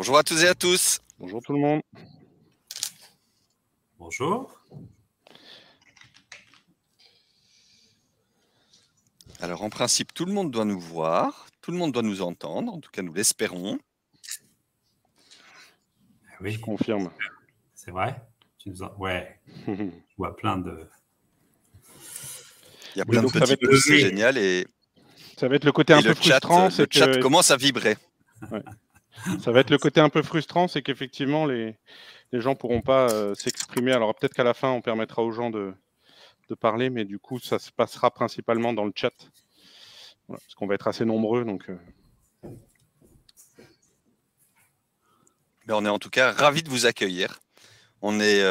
Bonjour à toutes et à tous. Bonjour tout le monde. Bonjour. Alors en principe, tout le monde doit nous voir, tout le monde doit nous entendre, en tout cas nous l'espérons. Oui, Je confirme. c'est vrai. Ouais, je vois plein de... Il y a plein de petits pouces, c'est génial. Et ça va être le côté un peu frustrant. Le chat commence à vibrer. Ouais. Ça va être le côté un peu frustrant, c'est qu'effectivement, les gens ne pourront pas s'exprimer. Alors peut-être qu'à la fin, on permettra aux gens de parler, mais du coup, ça se passera principalement dans le chat. Voilà, parce qu'on va être assez nombreux. Donc, Mais on est en tout cas ravis de vous accueillir. On est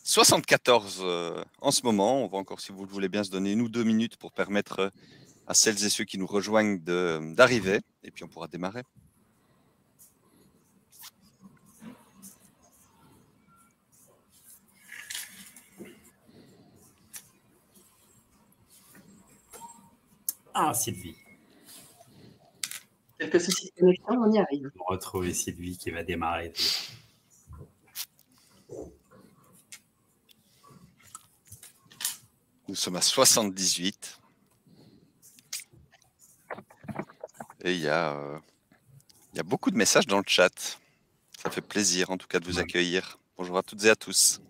74 en ce moment. On va encore, si vous le voulez bien, se donner 1 ou 2 minutes pour permettre à celles et ceux qui nous rejoignent d'arriver. Et puis on pourra démarrer. Ah, Sylvie. Quelques soucis de connexion, on y arrive. On va retrouver Sylvie qui va démarrer. Nous sommes à 78. Et il y a beaucoup de messages dans le chat. Ça fait plaisir en tout cas de vous accueillir. Bonjour à toutes et à tous.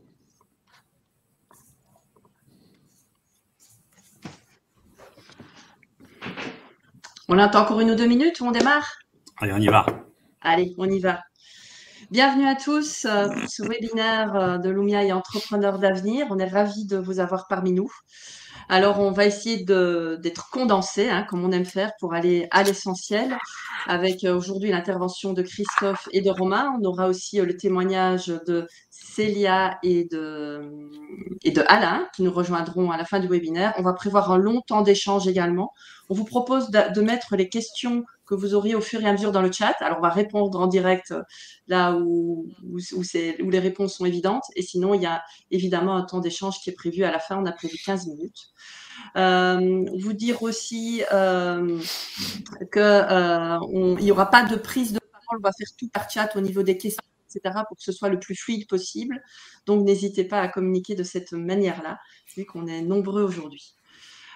On attend encore 1 ou 2 minutes ou on démarre? Allez, on y va. Allez, on y va. Bienvenue à tous pour ce webinaire de Lumia et entrepreneurs d'avenir. On est ravis de vous avoir parmi nous. Alors, on va essayer d'être condensé, comme on aime faire, pour aller à l'essentiel. Avec aujourd'hui l'intervention de Christophe et de Romain. On aura aussi le témoignage de Célia et de Alain qui nous rejoindront à la fin du webinaire. On va prévoir un long temps d'échange également. On vous propose de mettre les questions que vous auriez au fur et à mesure dans le chat. Alors, on va répondre en direct là où les réponses sont évidentes. Et sinon, il y a évidemment un temps d'échange qui est prévu à la fin. On a prévu 15 minutes. Vous dire aussi qu'il n'y aura pas de prise de parole. On va faire tout par chat au niveau des questions, etc., pour que ce soit le plus fluide possible. Donc, n'hésitez pas à communiquer de cette manière-là, vu qu'on est nombreux aujourd'hui.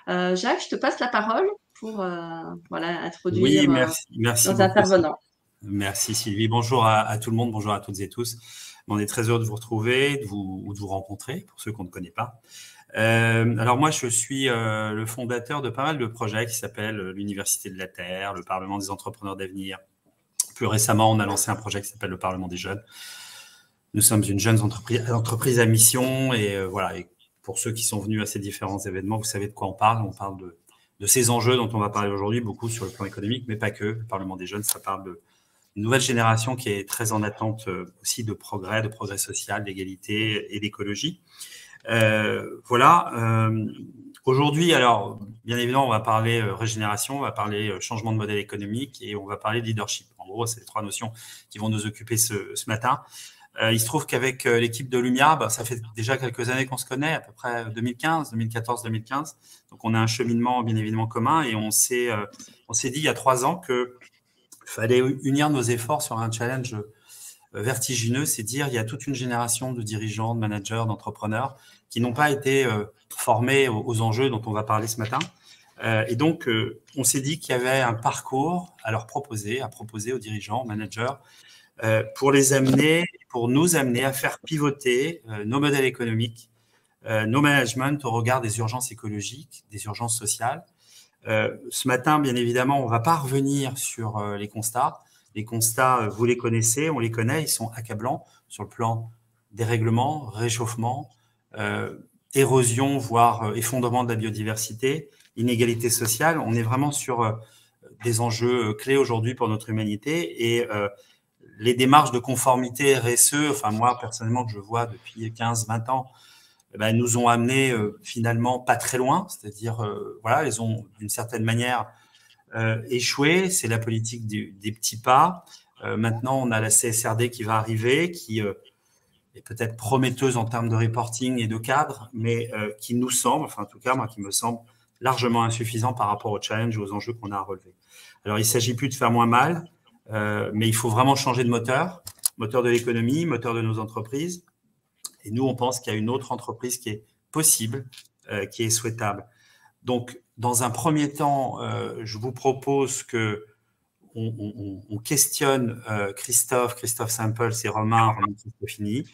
Jacques, je te passe la parole pour introduire merci nos intervenants. Merci Sylvie. Bonjour à tout le monde, bonjour à toutes et tous. On est très heureux de vous retrouver, de vous rencontrer, pour ceux qu'on ne connaît pas. Alors moi, je suis le fondateur de pas mal de projets qui s'appellent l'Université de la Terre, le Parlement des entrepreneurs d'avenir. Plus récemment, on a lancé un projet qui s'appelle le Parlement des jeunes. Nous sommes une jeune entreprise à mission et voilà. Et pour ceux qui sont venus à ces différents événements, vous savez de quoi on parle. On parle de ces enjeux dont on va parler aujourd'hui, beaucoup sur le plan économique, mais pas que. Le Parlement des jeunes, ça parle de une nouvelle génération qui est très en attente aussi de progrès social, d'égalité et d'écologie. Voilà. Aujourd'hui, alors, bien évidemment, on va parler régénération, on va parler changement de modèle économique et on va parler leadership. En gros, c'est les 3 notions qui vont nous occuper ce matin. Il se trouve qu'avec l'équipe de Lumia, ça fait déjà quelques années qu'on se connaît, à peu près 2014-2015. Donc, on a un cheminement bien évidemment commun et on s'est dit il y a 3 ans que fallait unir nos efforts sur un challenge vertigineux, c'est dire il y a toute une génération de dirigeants, de managers, d'entrepreneurs qui n'ont pas été formés aux enjeux dont on va parler ce matin. Et donc, on s'est dit qu'il y avait un parcours à leur proposer, aux dirigeants, aux managers, pour nous amener à faire pivoter nos modèles économiques, nos managements au regard des urgences écologiques, des urgences sociales. Ce matin, bien évidemment, on ne va pas revenir sur les constats. Les constats, vous les connaissez, on les connaît, ils sont accablants sur le plan dérèglement, réchauffement, érosion, voire effondrement de la biodiversité, inégalité sociale. On est vraiment sur des enjeux clés aujourd'hui pour notre humanité et les démarches de conformité RSE, enfin moi personnellement que je vois depuis 15-20 ans, nous ont amené finalement pas très loin, c'est-à-dire voilà, ils ont d'une certaine manière échoué. C'est la politique des petits pas. Maintenant, on a la CSRD qui va arriver, qui est peut-être prometteuse en termes de reporting et de cadre, mais qui nous semble, enfin en tout cas moi, qui me semble largement insuffisant par rapport au challenge et aux enjeux qu'on a à relever. Alors, il ne s'agit plus de faire moins mal, mais il faut vraiment changer de moteur de l'économie, moteur de nos entreprises. Et nous, on pense qu'il y a une autre entreprise qui est possible, qui est souhaitable. Donc, dans un premier temps, je vous propose que on questionne Christophe Samples et Romain Cristofini.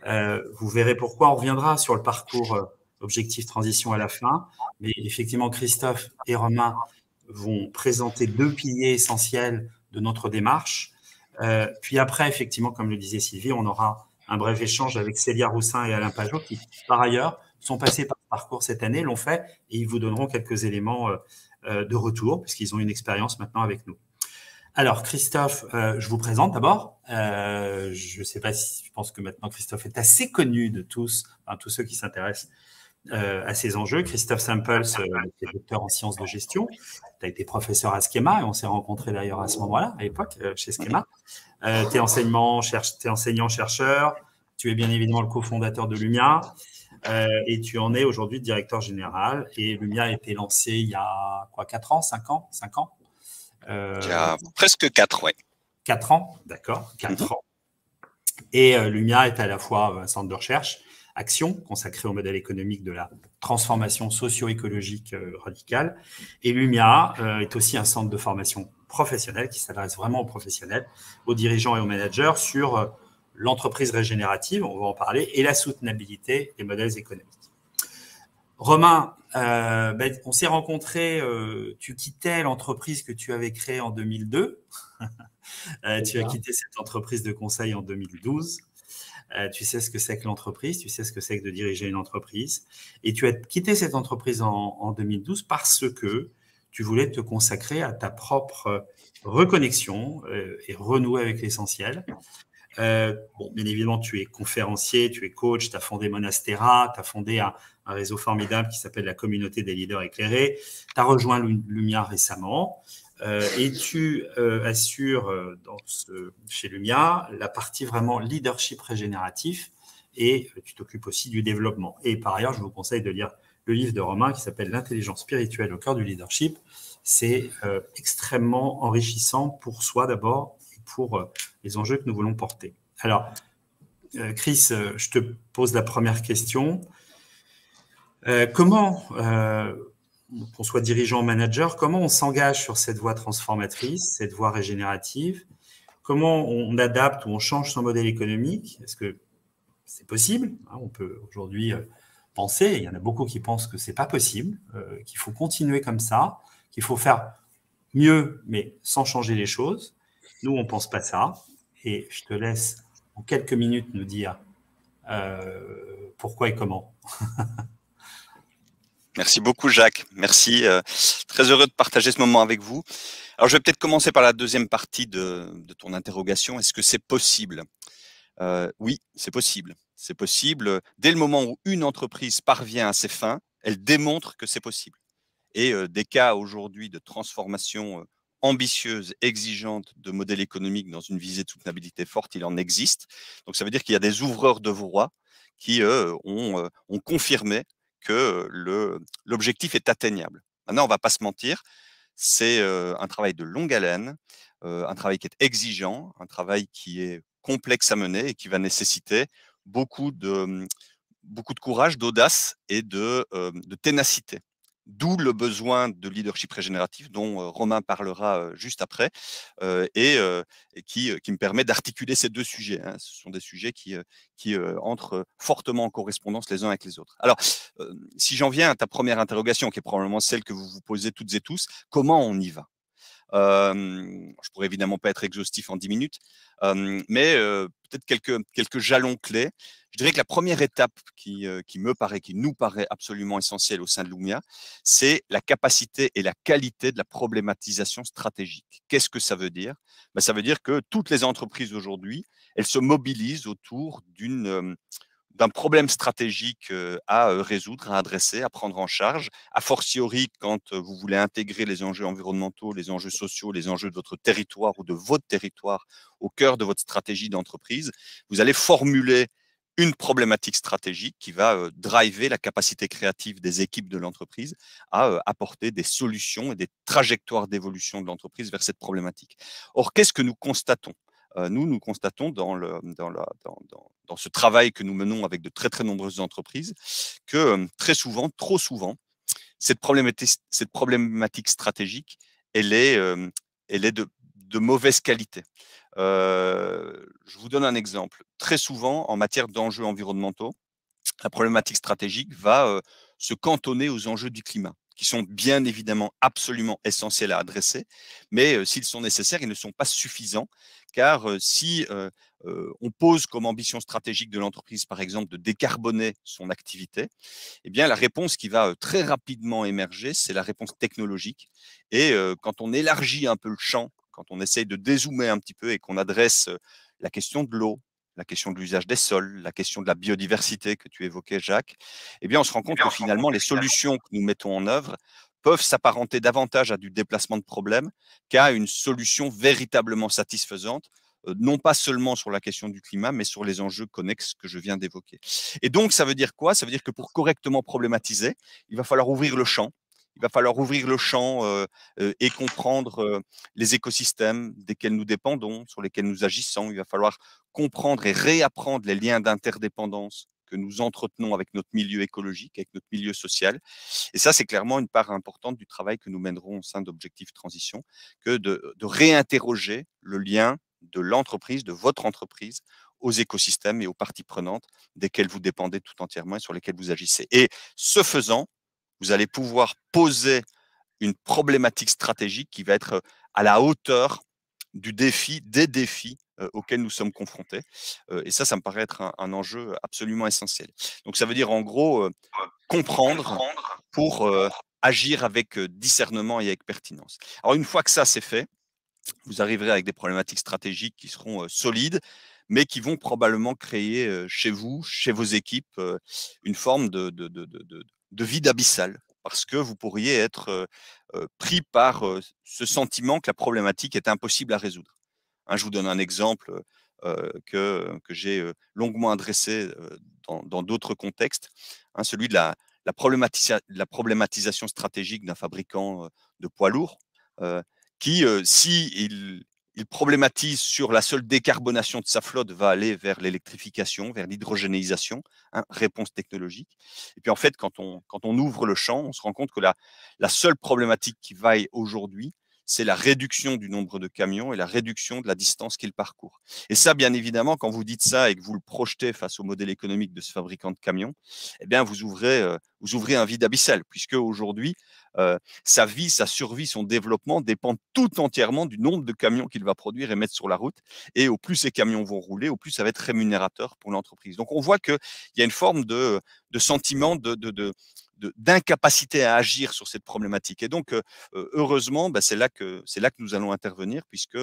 Vous verrez pourquoi. On reviendra sur le parcours objectif transition à la fin. Mais effectivement, Christophe et Romain vont présenter 2 piliers essentiels de notre démarche. Puis après, effectivement, comme le disait Sylvie, on aura un bref échange avec Célia Roussin et Alain Pajot qui, par ailleurs, sont passés par ce parcours cette année, l'ont fait, et ils vous donneront quelques éléments de retour, puisqu'ils ont une expérience maintenant avec nous. Alors, Christophe, je vous présente d'abord. Je ne sais pas si je pense que maintenant Christophe est assez connu de tous, enfin, tous ceux qui s'intéressent à ces enjeux. Christophe Samples, qui est docteur en sciences de gestion. Tu as été professeur à Schema, et on s'est rencontrés d'ailleurs à ce moment-là, à l'époque, chez Schema. Tu es enseignant-chercheur. Tu es bien évidemment le cofondateur de Lumia. Et tu en es aujourd'hui directeur général. Et Lumia a été lancé il y a quoi, 4 ans, 5 ans Il y a presque 4, oui. 4 ans, d'accord, 4 ans. Et Lumia est à la fois un centre de recherche, Action, consacré au modèle économique de la transformation socio-écologique radicale. Et Lumia est aussi un centre de formation professionnelle qui s'adresse vraiment aux professionnels, aux dirigeants et aux managers sur l'entreprise régénérative, on va en parler, et la soutenabilité des modèles économiques. Romain, on s'est rencontrés, tu quittais l'entreprise que tu avais créée en 2002. Tu as quitté cette entreprise de conseil en 2012. Tu sais ce que c'est que l'entreprise, tu sais ce que c'est que de diriger une entreprise. Et tu as quitté cette entreprise en 2012 parce que tu voulais te consacrer à ta propre reconnexion et renouer avec l'essentiel. Bien évidemment, tu es conférencier, tu es coach, tu as fondé Monastera, tu as fondé un réseau formidable qui s'appelle la Communauté des leaders éclairés. Tu as rejoint Lumia récemment et tu assures chez Lumia la partie vraiment leadership régénératif et tu t'occupes aussi du développement. Et par ailleurs, je vous conseille de lire le livre de Romain qui s'appelle L'intelligence spirituelle au cœur du leadership. C'est extrêmement enrichissant pour soi d'abord et pour les enjeux que nous voulons porter. Alors, Chris, je te pose la première question. Comment, qu'on soit dirigeant ou manager, comment on s'engage sur cette voie transformatrice, cette voie régénérative? Comment on adapte ou on change son modèle économique? Est-ce que c'est possible? On peut aujourd'hui penser, il y en a beaucoup qui pensent que ce n'est pas possible, qu'il faut continuer comme ça, qu'il faut faire mieux, mais sans changer les choses. Nous, on ne pense pas ça. Et je te laisse en quelques minutes nous dire pourquoi et comment. Merci beaucoup, Jacques. Merci. Très heureux de partager ce moment avec vous. Alors, je vais peut-être commencer par la deuxième partie de ton interrogation. Est-ce que c'est possible? Oui, c'est possible. C'est possible. Dès le moment où une entreprise parvient à ses fins, elle démontre que c'est possible. Et des cas aujourd'hui de transformation ambitieuse, exigeante de modèle économique dans une visée de soutenabilité forte, il en existe. Donc, ça veut dire qu'il y a des ouvreurs de voie qui ont confirmé que l'objectif est atteignable. Maintenant, on ne va pas se mentir, c'est un travail de longue haleine, un travail qui est exigeant, un travail qui est complexe à mener et qui va nécessiter beaucoup de courage, d'audace et de ténacité. D'où le besoin de leadership régénératif dont Romain parlera juste après et qui me permet d'articuler ces deux sujets. Ce sont des sujets qui entrent fortement en correspondance les uns avec les autres. Alors, si j'en viens à ta première interrogation, qui est probablement celle que vous vous posez toutes et tous, comment on y va? Je pourrais évidemment pas être exhaustif en 10 minutes, mais peut-être quelques jalons clés. Je dirais que la première étape qui nous paraît absolument essentielle au sein de Lumia, c'est la capacité et la qualité de la problématisation stratégique. Qu'est-ce que ça veut dire? Ça veut dire que toutes les entreprises aujourd'hui, elles se mobilisent autour d'un problème stratégique à résoudre, à adresser, à prendre en charge, a fortiori quand vous voulez intégrer les enjeux environnementaux, les enjeux sociaux, les enjeux de votre territoire ou de votre territoire au cœur de votre stratégie d'entreprise. Vous allez formuler une problématique stratégique qui va driver la capacité créative des équipes de l'entreprise à apporter des solutions et des trajectoires d'évolution de l'entreprise vers cette problématique. Or, qu'est-ce que nous constatons? Nous constatons dans ce travail que nous menons avec de très, très nombreuses entreprises que très souvent, trop souvent, cette problématique stratégique, elle est de mauvaise qualité. Je vous donne un exemple. Très souvent, en matière d'enjeux environnementaux, la problématique stratégique va se cantonner aux enjeux du climat, qui sont bien évidemment absolument essentiels à adresser, mais s'ils sont nécessaires, ils ne sont pas suffisants, car si on pose comme ambition stratégique de l'entreprise, par exemple, de décarboner son activité, eh bien, la réponse qui va très rapidement émerger, c'est la réponse technologique. Et quand on élargit un peu le champ, quand on essaye de dézoomer un petit peu et qu'on adresse la question de l'eau, la question de l'usage des sols, la question de la biodiversité que tu évoquais, Jacques, eh bien, on se rend compte que finalement, les solutions que nous mettons en œuvre peuvent s'apparenter davantage à du déplacement de problèmes qu'à une solution véritablement satisfaisante, non pas seulement sur la question du climat, mais sur les enjeux connexes que je viens d'évoquer. Et donc, ça veut dire quoi? Ça veut dire que pour correctement problématiser, il va falloir ouvrir le champ. Il va falloir ouvrir le champ et comprendre les écosystèmes desquels nous dépendons, sur lesquels nous agissons. Il va falloir comprendre et réapprendre les liens d'interdépendance que nous entretenons avec notre milieu écologique, avec notre milieu social. Et ça, c'est clairement une part importante du travail que nous mènerons au sein d'Objectif Transition, que de réinterroger le lien de l'entreprise, de votre entreprise, aux écosystèmes et aux parties prenantes desquelles vous dépendez tout entièrement et sur lesquelles vous agissez. Et ce faisant, vous allez pouvoir poser une problématique stratégique qui va être à la hauteur des défis auxquels nous sommes confrontés. Et ça me paraît être un enjeu absolument essentiel. Donc, ça veut dire en gros comprendre pour agir avec discernement et avec pertinence. Alors, une fois que ça c'est fait, vous arriverez avec des problématiques stratégiques qui seront solides, mais qui vont probablement créer chez vous, chez vos équipes, une forme de vide abyssal, parce que vous pourriez être pris par ce sentiment que la problématique est impossible à résoudre. Hein, je vous donne un exemple que j'ai longuement adressé dans d'autres contextes, hein, celui de la problématisation stratégique d'un fabricant de poids lourds, qui, il problématise sur la seule décarbonation de sa flotte, va aller vers l'électrification, vers l'hydrogénéisation, hein, réponse technologique. Et puis en fait, quand on ouvre le champ, on se rend compte que la seule problématique qui vaille aujourd'hui, c'est la réduction du nombre de camions et la réduction de la distance qu'ils parcourent. Et ça, bien évidemment, quand vous dites ça et que vous le projetez face au modèle économique de ce fabricant de camions, eh bien, vous ouvrez un vide abyssal, puisque aujourd'hui, sa vie, sa survie, son développement dépendent tout entièrement du nombre de camions qu'il va produire et mettre sur la route. Et au plus ces camions vont rouler, au plus ça va être rémunérateur pour l'entreprise. Donc, on voit qu'il y a une forme de sentiment d'incapacité à agir sur cette problématique. Et donc, heureusement, c'est là que nous allons intervenir, puisque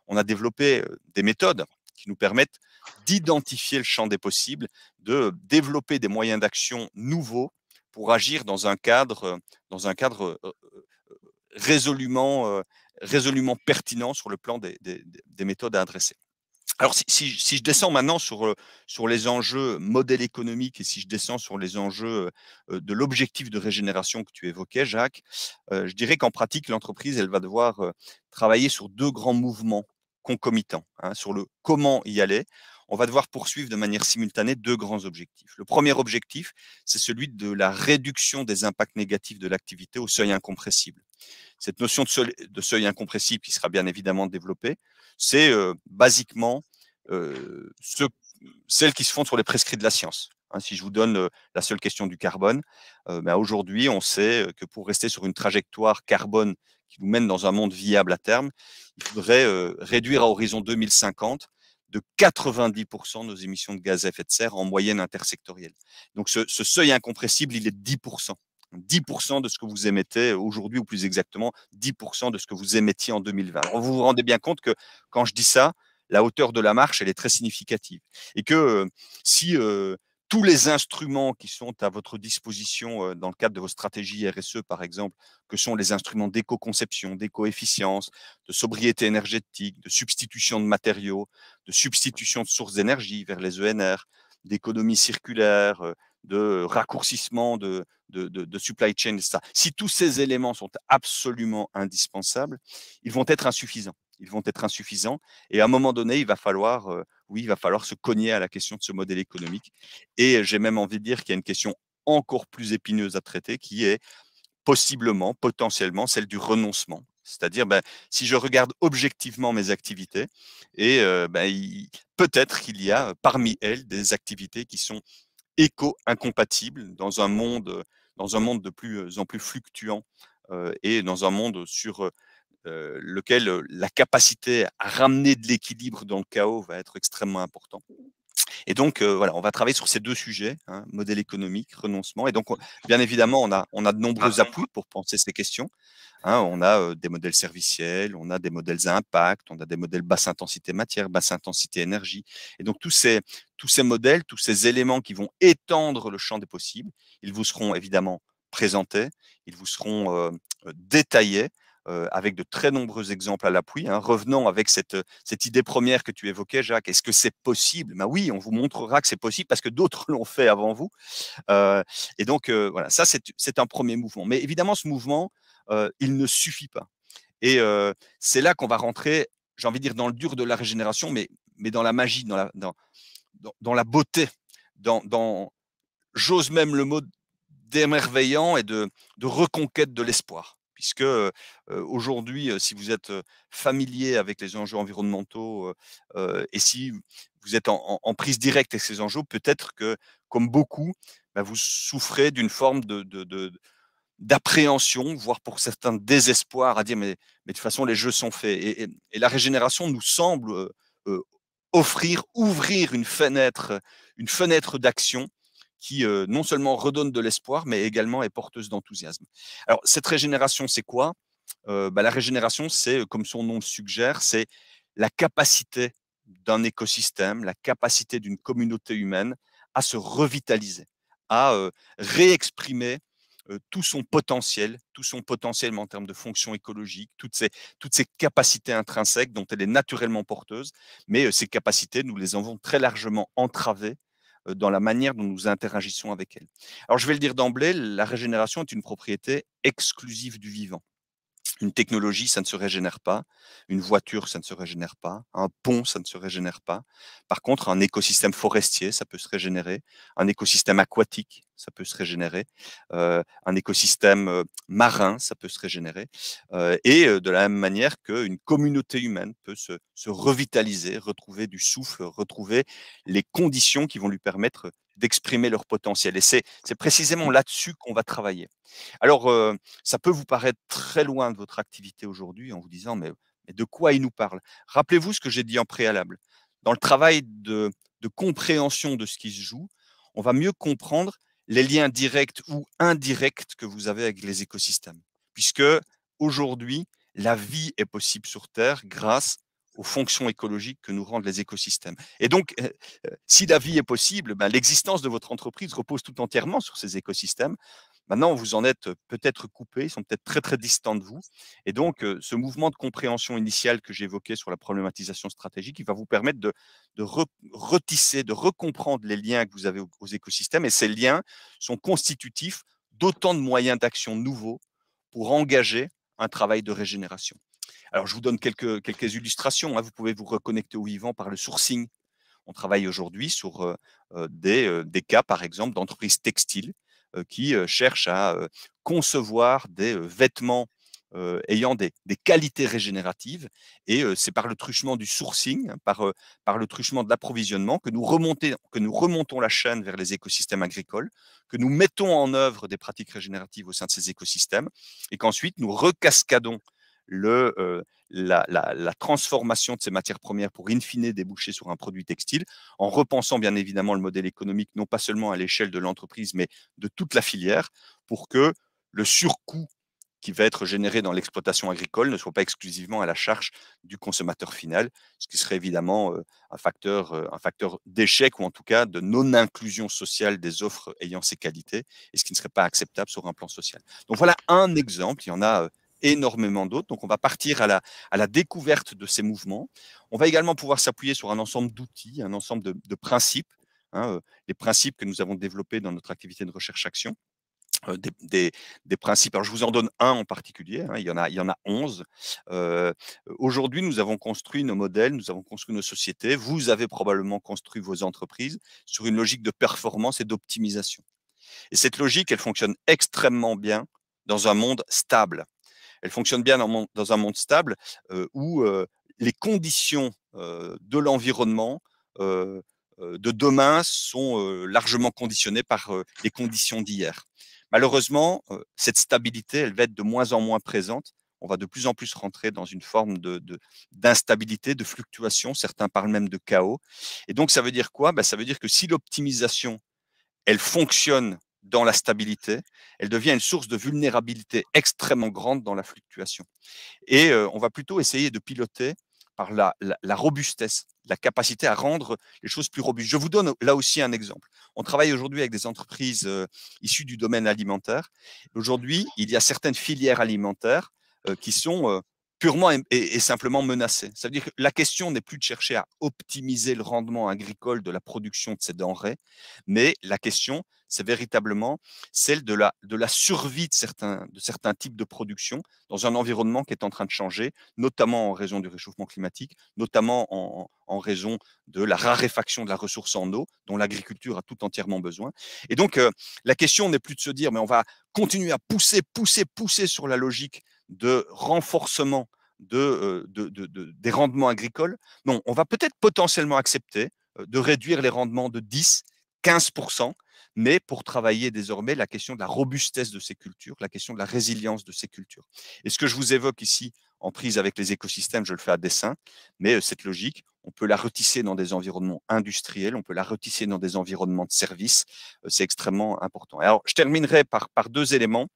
on a développé des méthodes qui nous permettent d'identifier le champ des possibles, de développer des moyens d'action nouveaux pour agir dans un cadre résolument pertinent sur le plan des méthodes à adresser. Alors, si je descends maintenant sur les enjeux modèle économique et si je descends sur les enjeux de l'objectif de régénération que tu évoquais, Jacques, je dirais qu'en pratique, l'entreprise, elle va devoir travailler sur deux grands mouvements concomitants, hein, sur le comment y aller. On va devoir poursuivre de manière simultanée deux grands objectifs. Le premier objectif, c'est celui de la réduction des impacts négatifs de l'activité au seuil incompressible. Cette notion de seuil incompressible qui sera bien évidemment développée, c'est basiquement celles qui se font sur les prescrits de la science. Hein, si je vous donne la seule question du carbone, aujourd'hui, on sait que pour rester sur une trajectoire carbone qui nous mène dans un monde viable à terme, il faudrait réduire à horizon 2050 de 90% nos émissions de gaz à effet de serre en moyenne intersectorielle. Donc ce seuil incompressible, il est de 10%. 10% de ce que vous émettez aujourd'hui, ou plus exactement 10% de ce que vous émettiez en 2020. Alors, vous vous rendez bien compte que quand je dis ça, la hauteur de la marche, elle est très significative. Et que si tous les instruments qui sont à votre disposition dans le cadre de vos stratégies RSE, par exemple, que sont les instruments d'éco-conception, d'éco-efficience, de sobriété énergétique, de substitution de matériaux, de substitution de sources d'énergie vers les ENR, d'économie circulaire, de raccourcissement de supply chain, etc. Si tous ces éléments sont absolument indispensables, ils vont être insuffisants. Ils vont être insuffisants. Et à un moment donné, il va falloir, oui, il va falloir se cogner à la question de ce modèle économique. Et j'ai même envie de dire qu'il y a une question encore plus épineuse à traiter, qui est possiblement, potentiellement, celle du renoncement. C'est-à-dire, si je regarde objectivement mes activités, et peut-être qu'il y a parmi elles des activités qui sont éco-incompatibles dans un monde de plus en plus fluctuant, et dans un monde sur lequel la capacité à ramener de l'équilibre dans le chaos va être extrêmement important. Et donc, voilà, on va travailler sur ces deux sujets, hein, modèle économique, renoncement. Et donc, bien évidemment, on a de nombreux appuis pour penser ces questions. Hein. On a des modèles serviciels, on a des modèles à impact, on a des modèles basse intensité matière, basse intensité énergie. Et donc, tous ces modèles, tous ces éléments qui vont étendre le champ des possibles, ils vous seront évidemment présentés, ils vous seront détaillés, avec de très nombreux exemples à l'appui. Hein. Revenons avec cette idée première que tu évoquais, Jacques. Est-ce que c'est possible? Oui, on vous montrera que c'est possible parce que d'autres l'ont fait avant vous. Et donc, voilà, ça, c'est un premier mouvement. Mais évidemment, ce mouvement, il ne suffit pas. Et c'est là qu'on va rentrer, j'ai envie de dire, dans le dur de la régénération, mais dans la magie, dans la beauté, j'ose même le mot d'émerveillant et de reconquête de l'espoir. Puisque aujourd'hui, si vous êtes familier avec les enjeux environnementaux, et si vous êtes en prise directe avec ces enjeux, peut-être que, comme beaucoup, vous souffrez d'une forme d'appréhension, voire pour certains désespoir, à dire mais de toute façon les jeux sont faits. Et la régénération nous semble ouvrir une fenêtre d'action qui non seulement redonne de l'espoir, mais également est porteuse d'enthousiasme. Alors, cette régénération, c'est quoi? La régénération, c'est, comme son nom le suggère, c'est la capacité d'un écosystème, la capacité d'une communauté humaine à se revitaliser, à réexprimer tout son potentiel en termes de fonction écologique, toutes ces capacités intrinsèques dont elle est naturellement porteuse, mais ces capacités, nous les avons très largement entravées dans la manière dont nous interagissons avec elle. Alors, je vais le dire d'emblée, la régénération est une propriété exclusive du vivant. Une technologie, ça ne se régénère pas. Une voiture, ça ne se régénère pas. Un pont, ça ne se régénère pas. Par contre, un écosystème forestier, ça peut se régénérer. Un écosystème aquatique, ça peut se régénérer. Un écosystème marin, ça peut se régénérer. Et de la même manière qu'une communauté humaine peut se revitaliser, retrouver du souffle, retrouver les conditions qui vont lui permettre d'exprimer leur potentiel. Et c'est précisément là-dessus qu'on va travailler. Alors, ça peut vous paraître très loin de votre activité aujourd'hui en vous disant, mais de quoi il nous parle? Rappelez-vous ce que j'ai dit en préalable. Dans le travail de compréhension de ce qui se joue, on va mieux comprendre les liens directs ou indirects que vous avez avec les écosystèmes. Puisque aujourd'hui, la vie est possible sur Terre grâce aux fonctions écologiques que nous rendent les écosystèmes. Et donc, si la vie est possible, l'existence de votre entreprise repose tout entièrement sur ces écosystèmes. Maintenant, vous en êtes peut-être coupés, ils sont peut-être très, très distants de vous. Et donc, ce mouvement de compréhension initiale que j'évoquais sur la problématisation stratégique, il va vous permettre de retisser, de recomprendre les liens que vous avez aux écosystèmes. Et ces liens sont constitutifs d'autant de moyens d'action nouveaux pour engager un travail de régénération. Alors, je vous donne quelques illustrations. Hein. Vous pouvez vous reconnecter au vivant par le sourcing. On travaille aujourd'hui sur des cas, par exemple, d'entreprises textiles qui cherchent à concevoir des vêtements ayant des qualités régénératives. Et c'est par le truchement du sourcing, par le truchement de l'approvisionnement que nous remontons la chaîne vers les écosystèmes agricoles, que nous mettons en œuvre des pratiques régénératives au sein de ces écosystèmes et qu'ensuite nous recascadons la transformation de ces matières premières pour in fine déboucher sur un produit textile, en repensant bien évidemment le modèle économique, non pas seulement à l'échelle de l'entreprise, mais de toute la filière, pour que le surcoût qui va être généré dans l'exploitation agricole ne soit pas exclusivement à la charge du consommateur final, ce qui serait évidemment un facteur d'échec ou en tout cas de non-inclusion sociale des offres ayant ces qualités, et ce qui ne serait pas acceptable sur un plan social. Donc voilà un exemple, il y en a énormément d'autres. Donc, on va partir à la découverte de ces mouvements. On va également pouvoir s'appuyer sur un ensemble d'outils, un ensemble de principes, hein, les principes que nous avons développés dans notre activité de recherche-action. Des principes. Alors, je vous en donne un en particulier, hein, il y en a 11. Aujourd'hui, nous avons construit nos modèles, nous avons construit nos sociétés. Vous avez probablement construit vos entreprises sur une logique de performance et d'optimisation. Et cette logique, elle fonctionne extrêmement bien dans un monde stable. Elle fonctionne bien dans un monde stable où les conditions de l'environnement de demain sont largement conditionnées par les conditions d'hier. Malheureusement, cette stabilité, elle va être de moins en moins présente. On va de plus en plus rentrer dans une forme d'instabilité, de fluctuation. Certains parlent même de chaos. Et donc, ça veut dire quoi? Ça veut dire que si l'optimisation, elle fonctionne dans la stabilité, elle devient une source de vulnérabilité extrêmement grande dans la fluctuation. Et on va plutôt essayer de piloter par la robustesse, la capacité à rendre les choses plus robustes. Je vous donne là aussi un exemple. On travaille aujourd'hui avec des entreprises issues du domaine alimentaire. Aujourd'hui, il y a certaines filières alimentaires qui sont purement et simplement menacées. Ça veut dire que la question n'est plus de chercher à optimiser le rendement agricole de la production de ces denrées, mais la question, c'est véritablement celle de la survie de certains types de production dans un environnement qui est en train de changer, notamment en raison du réchauffement climatique, notamment en raison de la raréfaction de la ressource en eau, dont l'agriculture a tout entièrement besoin. Et donc, la question n'est plus de se dire, mais on va continuer à pousser sur la logique de renforcement des rendements agricoles. Non, on va peut-être potentiellement accepter de réduire les rendements de 10-15%, mais pour travailler désormais la question de la robustesse de ces cultures, la question de la résilience de ces cultures. Et ce que je vous évoque ici, en prise avec les écosystèmes, je le fais à dessein, mais cette logique, on peut la retisser dans des environnements industriels, on peut la retisser dans des environnements de services, c'est extrêmement important. Alors, je terminerai par deux éléments.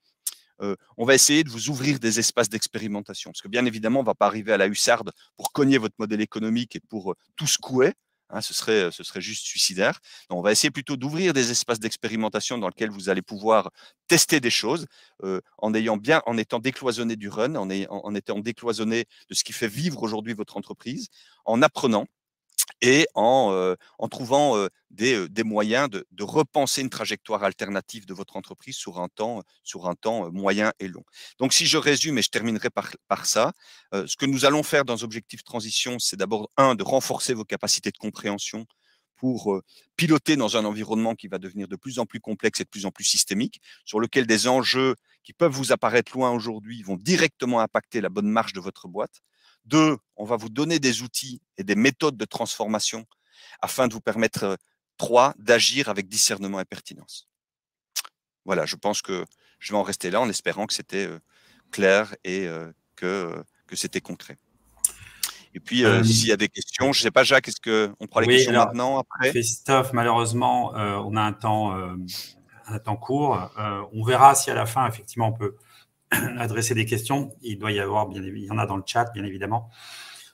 On va essayer de vous ouvrir des espaces d'expérimentation, parce que bien évidemment, on ne va pas arriver à la hussarde pour cogner votre modèle économique et pour tout secouer. Hein, ce serait juste suicidaire. Donc, on va essayer plutôt d'ouvrir des espaces d'expérimentation dans lesquels vous allez pouvoir tester des choses en étant décloisonné du run, en étant décloisonné de ce qui fait vivre aujourd'hui votre entreprise, en apprenant et en trouvant des moyens de repenser une trajectoire alternative de votre entreprise sur un temps moyen et long. Donc, si je résume, et je terminerai par ça, ce que nous allons faire dans Objectif Transition, c'est d'abord, de renforcer vos capacités de compréhension pour piloter dans un environnement qui va devenir de plus en plus complexe et de plus en plus systémique, sur lequel des enjeux qui peuvent vous apparaître loin aujourd'hui vont directement impacter la bonne marche de votre boîte. 2, on va vous donner des outils et des méthodes de transformation afin de vous permettre, 3, d'agir avec discernement et pertinence. Voilà, je pense que je vais en rester là en espérant que c'était clair et que c'était concret. Et puis, s'il y a des questions, je ne sais pas, Jacques, est-ce qu'on prend les questions maintenant, après? Christophe, malheureusement, on a un temps court. On verra si à la fin, effectivement, on peut adresser des questions. Il doit y avoir, il y en a dans le chat, bien évidemment.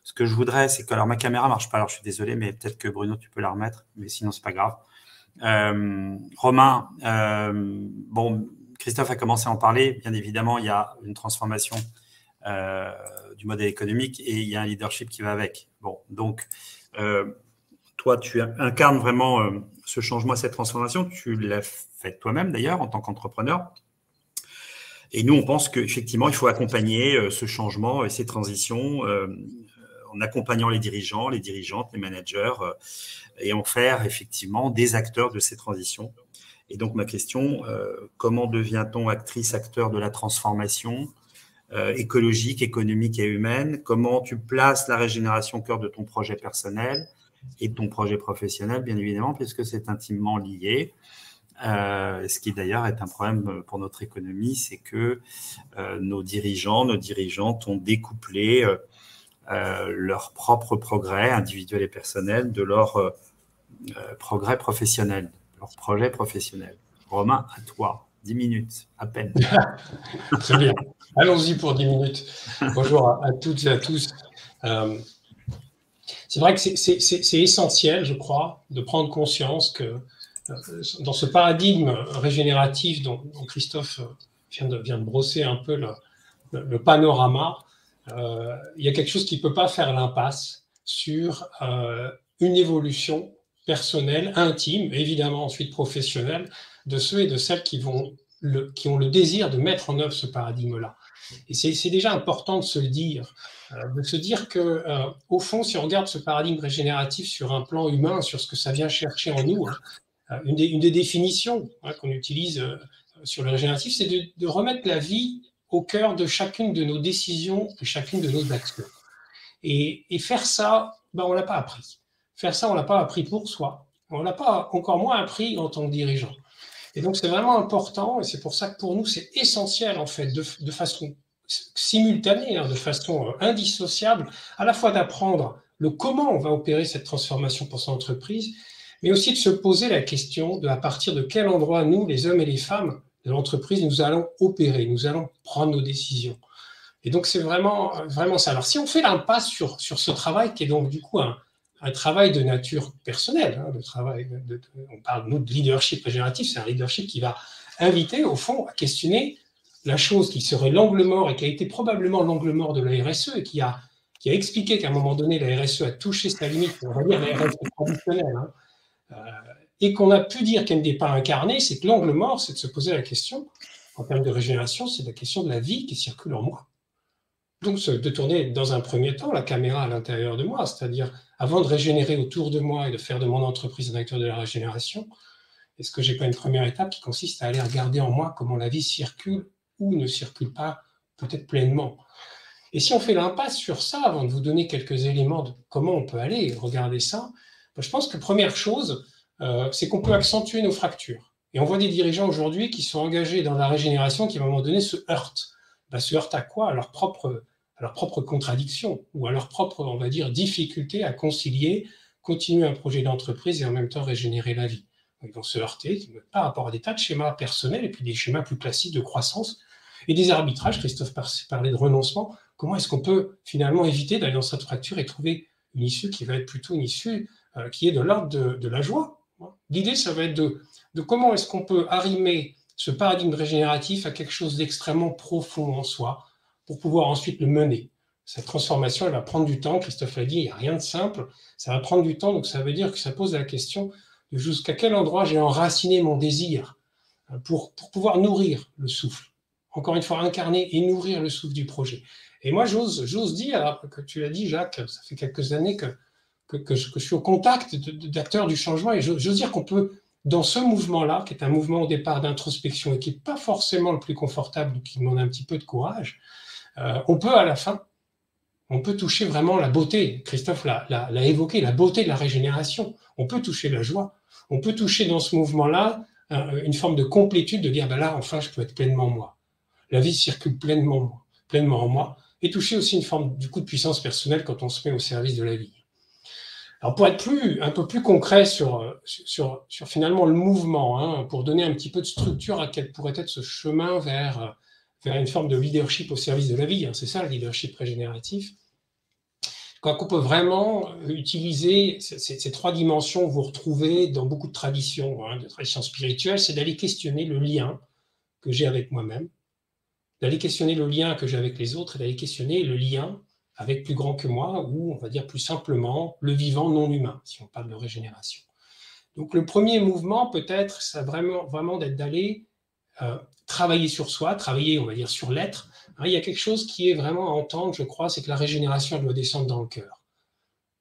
Ce que je voudrais, c'est que, alors ma caméra ne marche pas, alors je suis désolé, mais peut-être que Bruno, tu peux la remettre, mais sinon, ce n'est pas grave. Romain, bon, Christophe a commencé à en parler. Bien évidemment, il y a une transformation du modèle économique et il y a un leadership qui va avec. Bon, donc, toi, tu incarnes vraiment ce changement, cette transformation. Tu l'as fait toi-même, d'ailleurs, en tant qu'entrepreneur. Et nous, on pense qu'effectivement, il faut accompagner ce changement et ces transitions en accompagnant les dirigeants, les dirigeantes, les managers et en faire effectivement des acteurs de ces transitions. Et donc, ma question, comment devient-on actrice, acteur de la transformation écologique, économique et humaine? Comment tu places la régénération au cœur de ton projet personnel et de ton projet professionnel, bien évidemment, puisque c'est intimement lié. Ce qui d'ailleurs est un problème pour notre économie, c'est que nos dirigeants, nos dirigeantes ont découplé leur propre progrès individuel et personnel de leur progrès professionnel, leur projet professionnel. Romain, à toi, 10 minutes à peine. Très bien, allons-y pour 10 minutes. Bonjour à toutes et à tous. C'est vrai que c'est essentiel, je crois, de prendre conscience que dans ce paradigme régénératif dont Christophe vient de brosser un peu le panorama, il y a quelque chose qui ne peut pas faire l'impasse sur une évolution personnelle, intime, évidemment ensuite professionnelle, de ceux et de celles qui ont le désir de mettre en œuvre ce paradigme-là. Et c'est déjà important de se le dire, que, au fond, si on regarde ce paradigme régénératif sur un plan humain, sur ce que ça vient chercher en nous, une des définitions qu'on utilise sur le régénératif, c'est de remettre la vie au cœur de chacune de nos décisions et chacune de nos actions. Et faire ça, on ne l'a pas appris. Faire ça, on ne l'a pas appris pour soi. On ne l'a pas encore moins appris en tant que dirigeant. Et donc, c'est vraiment important, et c'est pour ça que pour nous, c'est essentiel, en fait, de façon simultanée, de façon indissociable, à la fois d'apprendre le comment on va opérer cette transformation pour son entreprise, mais aussi de se poser la question de à partir de quel endroit, nous, les hommes et les femmes de l'entreprise, nous allons opérer, nous allons prendre nos décisions. Et donc, c'est vraiment ça. Alors, si on fait l'impasse sur ce travail, qui est donc du coup un travail de nature personnelle, on parle, nous, de leadership régénératif, c'est un leadership qui va inviter, au fond, à questionner la chose qui serait l'angle mort et qui a été probablement l'angle mort de la RSE et qui a expliqué qu'à un moment donné, la RSE a touché sa limite, on va dire la RSE traditionnelle, et qu'on a pu dire qu'elle n'est pas incarnée, c'est que l'angle mort, c'est de se poser la question, en termes de régénération, c'est la question de la vie qui circule en moi. Donc, de tourner dans un premier temps la caméra à l'intérieur de moi, c'est-à-dire avant de régénérer autour de moi et de faire de mon entreprise un acteur de la régénération, est-ce que je n'ai pas une première étape qui consiste à aller regarder en moi comment la vie circule ou ne circule pas peut-être pleinement? Et si on fait l'impasse sur ça, avant de vous donner quelques éléments de comment on peut aller regarder ça, je pense que première chose, c'est qu'on peut accentuer nos fractures. Et on voit des dirigeants aujourd'hui qui sont engagés dans la régénération qui, à un moment donné, se heurtent. Se heurtent à quoi? À leur propre contradiction ou à leur propre, on va dire, difficulté à concilier, continuer un projet d'entreprise et en même temps régénérer la vie. Donc, ils vont se heurter par rapport à des tas de schémas personnels et puis des schémas plus classiques de croissance et des arbitrages. Christophe parlait de renoncement. Comment est-ce qu'on peut finalement éviter d'aller dans cette fracture et trouver une issue qui va être plutôt une issue qui est de l'ordre de la joie? L'idée, ça va être de comment est-ce qu'on peut arrimer ce paradigme régénératif à quelque chose d'extrêmement profond en soi pour pouvoir ensuite le mener. Cette transformation, elle va prendre du temps. Christophe l'a dit, il n'y a rien de simple. Ça va prendre du temps, donc ça veut dire que ça pose la question de jusqu'à quel endroit j'ai enraciné mon désir pour pouvoir nourrir le souffle. Encore une fois, incarner et nourrir le souffle du projet. Et moi, j'ose dire, alors que tu l'as dit, Jacques, ça fait quelques années que je suis au contact d'acteurs du changement, et j'ose dire qu'on peut, dans ce mouvement-là, qui est un mouvement au départ d'introspection et qui n'est pas forcément le plus confortable, qui demande un petit peu de courage, on peut à la fin, on peut toucher vraiment la beauté. Christophe l'a évoqué, la beauté de la régénération. On peut toucher la joie. On peut toucher dans ce mouvement-là une forme de complétude, de dire, là, enfin, je peux être pleinement moi. La vie circule pleinement en moi, et toucher aussi une forme du coup de puissance personnelle quand on se met au service de la vie. Alors pour être un peu plus concret sur finalement le mouvement, pour donner un petit peu de structure à quel pourrait être ce chemin vers une forme de leadership au service de la vie, c'est ça le leadership régénératif, qu'on peut vraiment utiliser ces trois dimensions que vous retrouvez dans beaucoup de traditions spirituelles, c'est d'aller questionner le lien que j'ai avec moi-même, d'aller questionner le lien que j'ai avec les autres et d'aller questionner le lien avec plus grand que moi, ou on va dire plus simplement le vivant non humain, si on parle de régénération. Donc le premier mouvement peut-être, c'est vraiment d'aller travailler sur soi, travailler on va dire sur l'être. Il y a quelque chose qui est vraiment à entendre, je crois, c'est que la régénération elle doit descendre dans le cœur.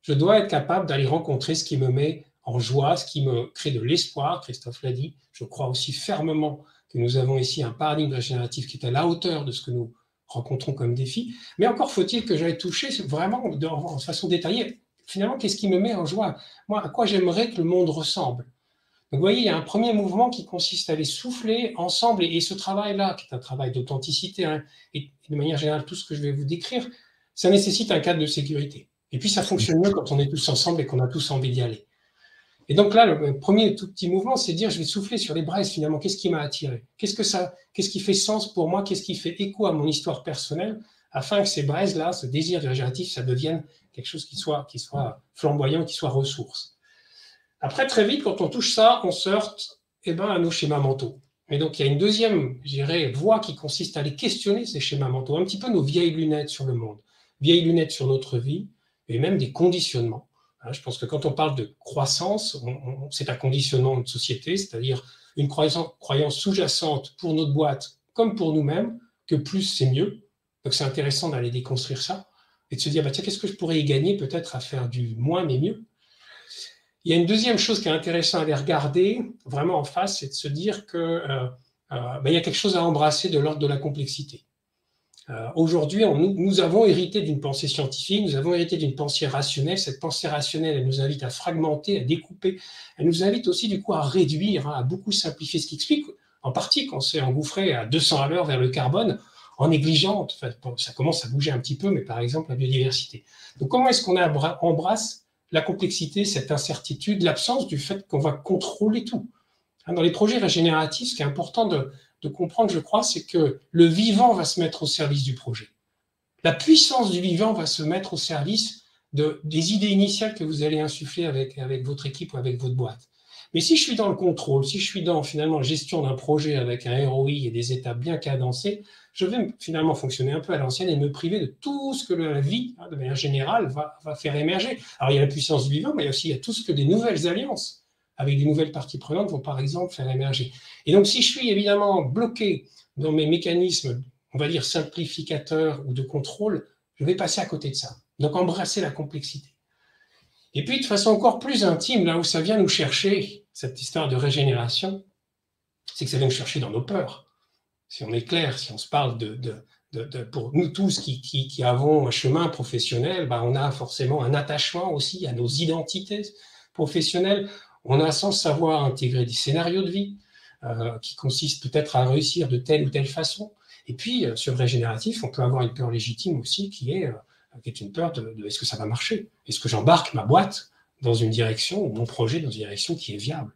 Je dois être capable d'aller rencontrer ce qui me met en joie, ce qui me crée de l'espoir, Christophe l'a dit. Je crois aussi fermement que nous avons ici un paradigme régénératif qui est à la hauteur de ce que nous rencontrons comme défi, mais encore faut-il que j'aille toucher vraiment de façon détaillée, finalement, qu'est-ce qui me met en joie? Moi, à quoi j'aimerais que le monde ressemble? Donc, vous voyez, il y a un premier mouvement qui consiste à aller souffler ensemble, et ce travail-là, qui est un travail d'authenticité, et de manière générale, tout ce que je vais vous décrire, ça nécessite un cadre de sécurité. Et puis, ça fonctionne mieux quand on est tous ensemble et qu'on a tous envie d'y aller. Et donc là, le premier tout petit mouvement, c'est de dire, je vais souffler sur les braises, finalement, qu'est-ce qui m'a attiré? Qu'est-ce qui fait sens pour moi? Qu'est-ce qui fait écho à mon histoire personnelle? Afin que ces braises-là, ce désir régénératif, ça devienne quelque chose qui soit flamboyant, qui soit ressource. Après, très vite, quand on touche ça, on se heurte à nos schémas mentaux. Et donc, il y a une deuxième, je dirais, voie qui consiste à aller questionner ces schémas mentaux, un petit peu nos vieilles lunettes sur le monde, vieilles lunettes sur notre vie, et même des conditionnements. Je pense que quand on parle de croissance, c'est un conditionnement de société, c'est-à-dire une croyance sous-jacente pour notre boîte comme pour nous-mêmes, que plus c'est mieux. Donc c'est intéressant d'aller déconstruire ça et de se dire, tiens, qu'est-ce que je pourrais y gagner peut-être à faire du moins mais mieux. Il y a une deuxième chose qui est intéressante à aller regarder vraiment en face, c'est de se dire que il y a quelque chose à embrasser de l'ordre de la complexité. Aujourd'hui, nous avons hérité d'une pensée scientifique, nous avons hérité d'une pensée rationnelle. Cette pensée rationnelle, elle nous invite à fragmenter, à découper. Elle nous invite aussi, du coup, à réduire, à beaucoup simplifier, ce qui explique, en partie, qu'on s'est engouffré à 200 à l'heure vers le carbone, en négligeant, ça commence à bouger un petit peu, mais par exemple, la biodiversité. Donc, comment est-ce qu'on embrasse la complexité, cette incertitude, l'absence du fait qu'on va contrôler tout? Dans les projets régénératifs, ce qui est important de comprendre, je crois, c'est que le vivant va se mettre au service du projet. La puissance du vivant va se mettre au service des idées initiales que vous allez insuffler avec votre équipe ou avec votre boîte. Mais si je suis dans le contrôle, si je suis dans finalement la gestion d'un projet avec un ROI et des étapes bien cadencées, je vais finalement fonctionner un peu à l'ancienne et me priver de tout ce que la vie, de manière générale, va faire émerger. Alors il y a la puissance du vivant, mais il y a tout ce que des nouvelles alliances avec des nouvelles parties prenantes vont par exemple faire émerger. Et donc si je suis évidemment bloqué dans mes mécanismes, on va dire simplificateurs ou de contrôle, je vais passer à côté de ça. Donc embrasser la complexité. Et puis de façon encore plus intime, là où ça vient nous chercher, cette histoire de régénération, c'est que ça vient nous chercher dans nos peurs. Si on est clair, si on se parle pour nous tous qui avons un chemin professionnel, on a forcément un attachement aussi à nos identités professionnelles. On a sans savoir intégrer des scénarios de vie qui consistent peut-être à réussir de telle ou telle façon. Et puis, sur le régénératif, on peut avoir une peur légitime aussi qui est une peur de est-ce que ça va marcher? Est-ce que j'embarque ma boîte dans une direction ou mon projet dans une direction qui est viable?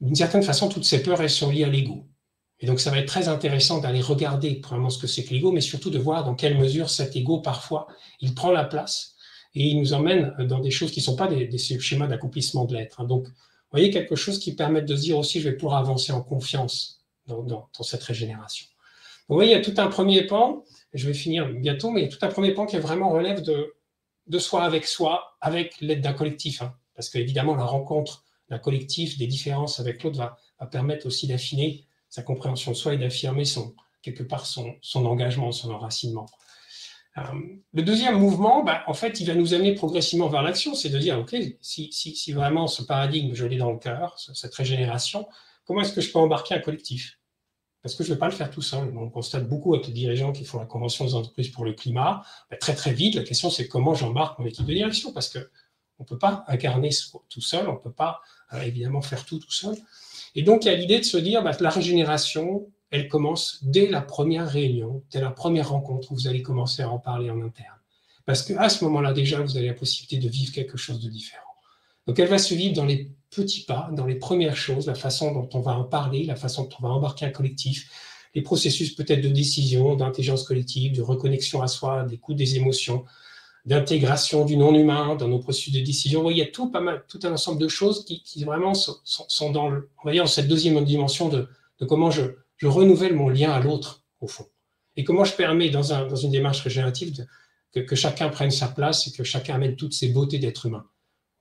D'une certaine façon, toutes ces peurs, elles sont liées à l'ego. Et donc, ça va être très intéressant d'aller regarder premièrement ce que c'est que l'ego, mais surtout de voir dans quelle mesure cet ego, parfois, il prend la place et il nous emmène dans des choses qui ne sont pas des schémas d'accomplissement de l'être. Donc, vous voyez, quelque chose qui permet de se dire aussi, je vais pouvoir avancer en confiance dans cette régénération. Donc, vous voyez, il y a tout un premier pan, je vais finir bientôt, mais il y a tout un premier pan qui vraiment relève de soi, avec l'aide d'un collectif. Parce qu'évidemment, la rencontre d'un collectif, des différences avec l'autre va permettre aussi d'affiner sa compréhension de soi et d'affirmer quelque part son engagement, son enracinement. Le deuxième mouvement, en fait, il va nous amener progressivement vers l'action, c'est de dire, OK, si vraiment ce paradigme, je l'ai dans le cœur, cette régénération, comment est-ce que je peux embarquer un collectif? Parce que je ne vais pas le faire tout seul. On constate beaucoup avec les dirigeants qui font la Convention des entreprises pour le climat. Très, très vite, la question, c'est comment j'embarque mon équipe de direction, parce qu'on ne peut pas incarner tout seul, on ne peut pas évidemment faire tout seul. Et donc, il y a l'idée de se dire, la régénération, elle commence dès la première réunion, dès la première rencontre où vous allez commencer à en parler en interne. Parce qu'à ce moment-là, déjà, vous avez la possibilité de vivre quelque chose de différent. Donc, elle va se vivre dans les petits pas, dans les premières choses, la façon dont on va en parler, la façon dont on va embarquer un collectif, les processus peut-être de décision, d'intelligence collective, de reconnexion à soi, d'écoute des émotions, d'intégration du non-humain dans nos processus de décision. Oui, il y a tout un ensemble de choses qui vraiment sont dans cette deuxième dimension de comment je renouvelle mon lien à l'autre, au fond. Et comment je permets, dans une démarche régénérative, que chacun prenne sa place et que chacun amène toutes ses beautés d'être humain.